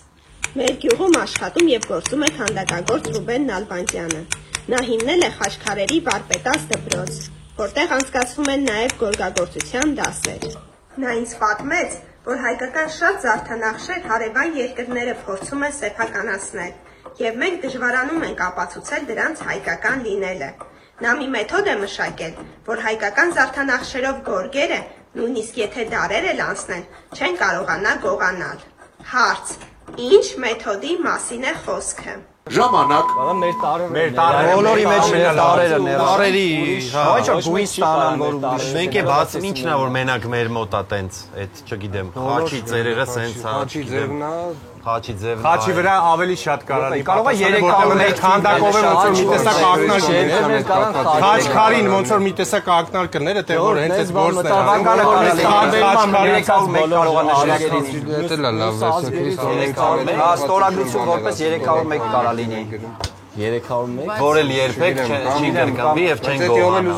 Մեր գյուղում աշխատում եւ գործում է քանդակագործ Ռուբեն Նալբանդյանը։ Նա հիմնել է Խաչքարերի վարպետաց դպրոց, որտեղ անցկացվում են նաեւ գորգագործության դասեր։ Նա ինձ պատմեց, որ հայկական շատ զարդանախշեր հարևան երկրները փորձում են սեփականացնել, եւ մենք դժվարանում ենք ապացուցել դրանց հայկական լինելը։ Նա մի մեթոդ է մշակել, որ հայկական զարդանախշերով գորգերը, նույնիսկ եթե դարեր էլ անցնեն, չեն կարողանա գողանալ։ Հարց. ինչ մեթոդի մասին է խոսքը։ Ժամանակ։ Մեր բոլորի մեջ տարերի, ոչ որ գույն ստանան որ մենք է բացին ինչն է որ մենակ մեր մոտա տենց, այդ չգիտեմ, խաչի ծերերը սենց է, Խաչի ձևն է, խաչի ձևն է։ Խաչի վրա ավելի շատ կարելի կարող է 3 որտեղ քանդակով է ոնց որ մի տեսակ ակնարկներ։ Խաչքարին ոնց որ մի տեսակ ակնարկներ է, թե որ հենց այս գործն է։ բանկանը կարելի է 300 մեկ կարող է դա էլ է լավ վերսիա, հա ստորագրություն որպես 301 կարա լինի 301 որ էլ երբեք չի ներկայացվի եւ չեն գողանա։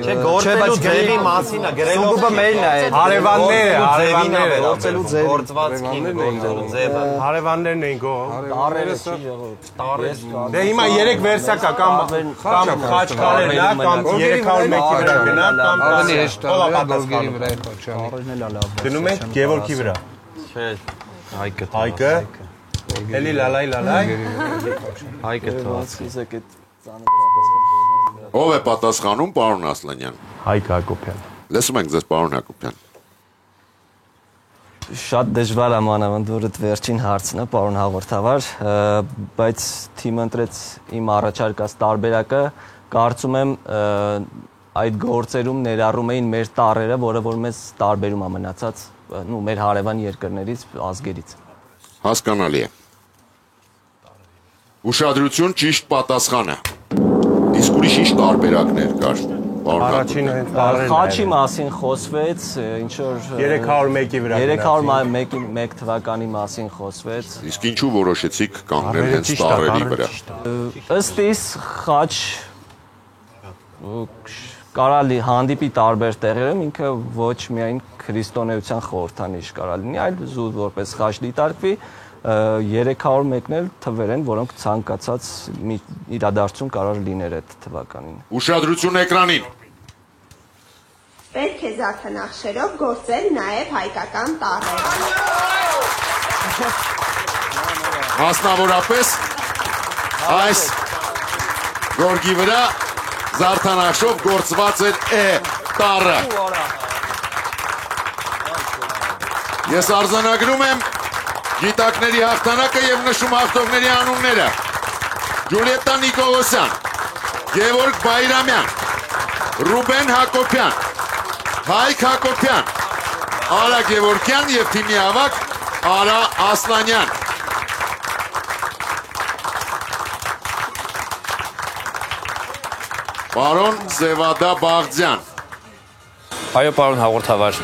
Չէ, գործելու ձևի մասին է, գրելով Սուգուբը մերն է այդ հարևանները, գործելու ձևը գործվածքին գործելու ձևը։ Հարևաններն էին գող։ տարերը չի եղել։ Տարեր։ Դե հիմա 3 վերսիա կա կամ խաչքարերն է կամ 301-ի վրա գնա կամ ավելի հեշտ է գորգերի վրա է խաչանի։ գնում ենք Գևորգի վրա։ Չէ, Հայկը։ Հայկը Էլի լալայ Հայկը թվաց։ Իսկ այդ ծանոթ Ով է պատասխանում, պարոն Ասլանյան։ Հայկ Հակոբյան։ Լսում ենք ձեզ, պարոն Հակոբյան։ Շատ դժվար է մանավանդ որ այդ վերջին հարցն է, պարոն հաղորդավար, բայց թիմը ընտրեց իմ առաջարկած տարբերակը, կարծում եմ այդ գործերում ներառում էին մեր տառերը, որը որ մեզ տարբերում է մնացած, մեր հարևան երկրներից, ազգերից։ Հասկանալի է։ Ուշադրություն, ճիշտ պատասխանը։ Իսկ ուրիշ ինչ տարբերակներ կար։ Առաջին Խաչի մասին խոսվեց, ինչ որ 301-ի վրա 301 թվականի մասին խոսվեց։ Իսկ ինչու որոշեցիք կանգնել հենց տարերի վրա։ Ըստ իս խաչ կարա հանդիպի տարբեր տեղերում, ինքը ոչ միայն քրիստոնեության խորհրդանիշ կարա լինի, այլ զուտ որպես խաչ դիտարկվի, 301-ն էլ թվեր են, որոնք ցանկացած իրադարձություն կարող լիներ այդ թվականին։ Ուշադրություն էկրանին։ Պետք է զարդանախշերով գործել նաև հայկական տառեր։ Մասնավորապես այս գորգի վրա զարդանախշով գործված էր տառը։ Ես արձանագրում եմ գիտակների հաղթանակը եւ նշում հաղթողների անունները։ Ջուլիետտա Նիկողոսյան, Գևորգ Բայրամյան, Ռուբեն Հակոբյան, Հայկ Հակոբյան, Արա Գևորգյան եւ թիմի ավագ Արա Ասլանյան։ Պարոն Սևադա Բաղձյան։ Այո, պարոն հաղորդավար։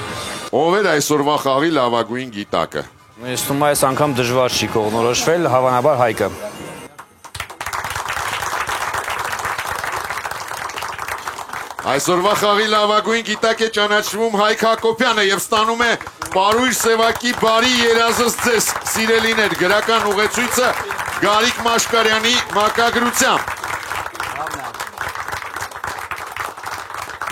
Ով էր այսօրվա խաղի լավագույն գիտակը։ Ես թվում է այս անգամ դժվար չի կողմնորոշվել, հավանաբար Հայկը։ Այսօրվա խաղի լավագույն գիտակ է ճանաչվում Հայկ Հակոբյանը եւ ստանում է Պարույր Սևակի բարի երազս ձեզ, սիրելիներ, գրական ուղեցույցը Գարիկ Մաշկարյանի մակագրությամբ։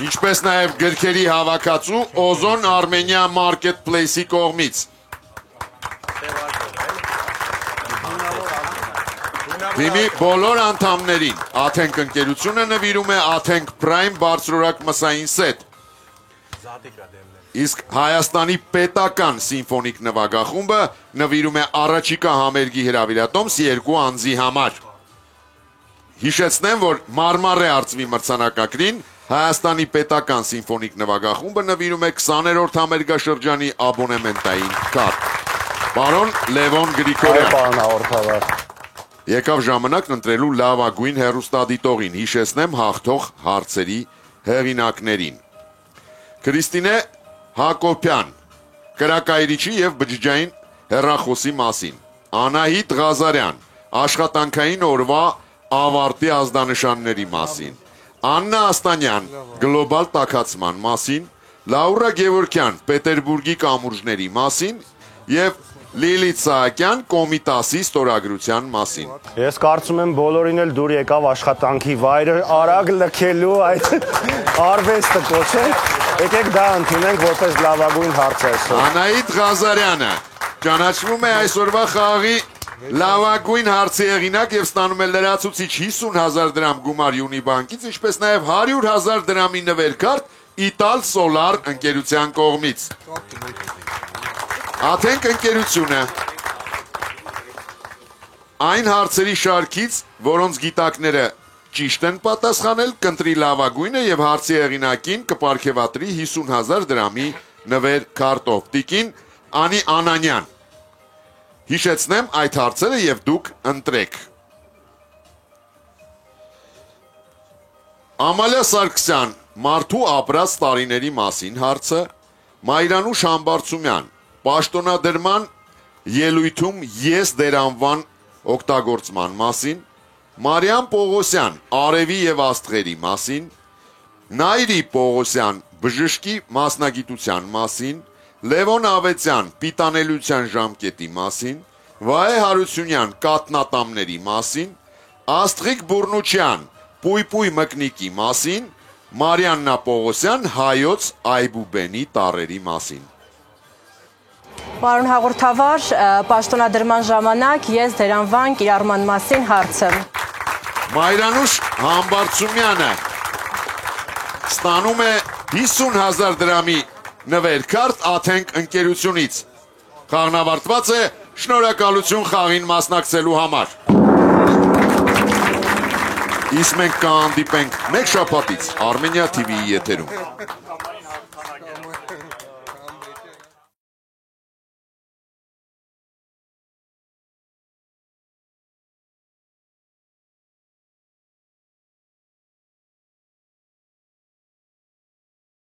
Ինչպես նաև գրքերի հավաքածու Օզոն Armenia Marketplace-ի կողմից։ Թիմի բոլոր անդամներին Աթենք ընկերությունը նվիրում է Աթենք Prime բարձրորակ մսային սեթ։ Իսկ Հայաստանի պետական սիմֆոնիկ նվագախումբը նվիրում է առաջիկա համերգի հրավիրատոմս 2 անձի համար։ Հիշեցնեմ, որ Մարմարե արծվի մրցանակակրին Հայաստանի պետական սիմֆոնիկ նվագախումբը նվիրում է 20-րդ համերգաշրջանի աբոնեմենտային կարգ։ Պարոն Լևոն Գրիգորյան։ Պարոն հաղորդավար։ Եկավ ժամանակն ընտրելու լավագույն հեռուստադիտողին, հիշեցնեմ հաղթող հարցերի հեղինակներին։ Քրիստինե Հակոբյան, կրակայրիչի եւ բջջային հեռախոսի մասին։ Անահիտ Ղազարյան, աշխատանքային օրվա ավարտի ազդանշանների մասին։ Աննա Աստանյան, գլոբալ տաքացման մասին, Լաուրա Գևորգյան, Պետերբուրգի կամուրջների մասին եւ Լիլիթ Սահակյան, Կոմիտասի ստորագրության մասին։ Ես կարծում եմ բոլորին էլ դուր եկավ աշխատանքի վայրը արագ լքելու այդ արվեստը կոչել։ Եկեք դա ընդունենք որպես լավագույն հարց այսօր։ Անահիտ Ղազարյանը ճանաչվում է այսօրվա խաղի լավագույն հարցի հեղինակ եւ ստանում է լրացուցիչ 50,000 դրամ գումար Յունիբանկից, ինչպես նաեւ 100,000 դրամի նվերքարտ Իտալ Սոլար ընկերության կողմից։ Աթենք ընկերությունը այն հարցերի շարքից, որոնց գիտակները ճիշտ են պատասխանել, կընտրի լավագույնը եւ հարցի հեղինակին կպարգեւատրի 50,000 դրամի նվերքարտով։ Տիկին Անի Անանյան։ Հիշեցնեմ այդ հարցերը եւ դուք ընտրեք։ Ամալիա Սարգսյան, մարդու ապրած տարիների մասին հարցը, Մայրանուշ Համբարձումյան, պաշտոնադրման ելույթում ես դերանվան օգտագործման մասին, Մարիամ Պողոսյան, արևի եւ աստղերի մասին, Նայրի Պողոսյան, բժշկի մասնագիտության մասին, Լևոն Ավետյան, պիտանելիության ժամկետի մասին, Վահե Հարությունյան, կատնատամների մասին, Աստղիկ Բուրնուչյան, պույպույ մկնիկի մասին, Մարիաննա Պողոսյան, հայոց այբուբենի տառերի մասին։ Պարոն հաղորդավար, պաշտոնադրման ժամանակ ես դերանվան կիրառման մասին հարցը։ Մայրանուշ Համբարձումյանը ստանում է 50,000 դրամի նվերքարտ Աթենք ընկերությունից։ Խաղն ավարտված է, շնորհակալություն խաղին մասնակցելու համար։ Իսկ մենք կհանդիպենք մեկ շաբաթից Armenia TV-ի եթերում։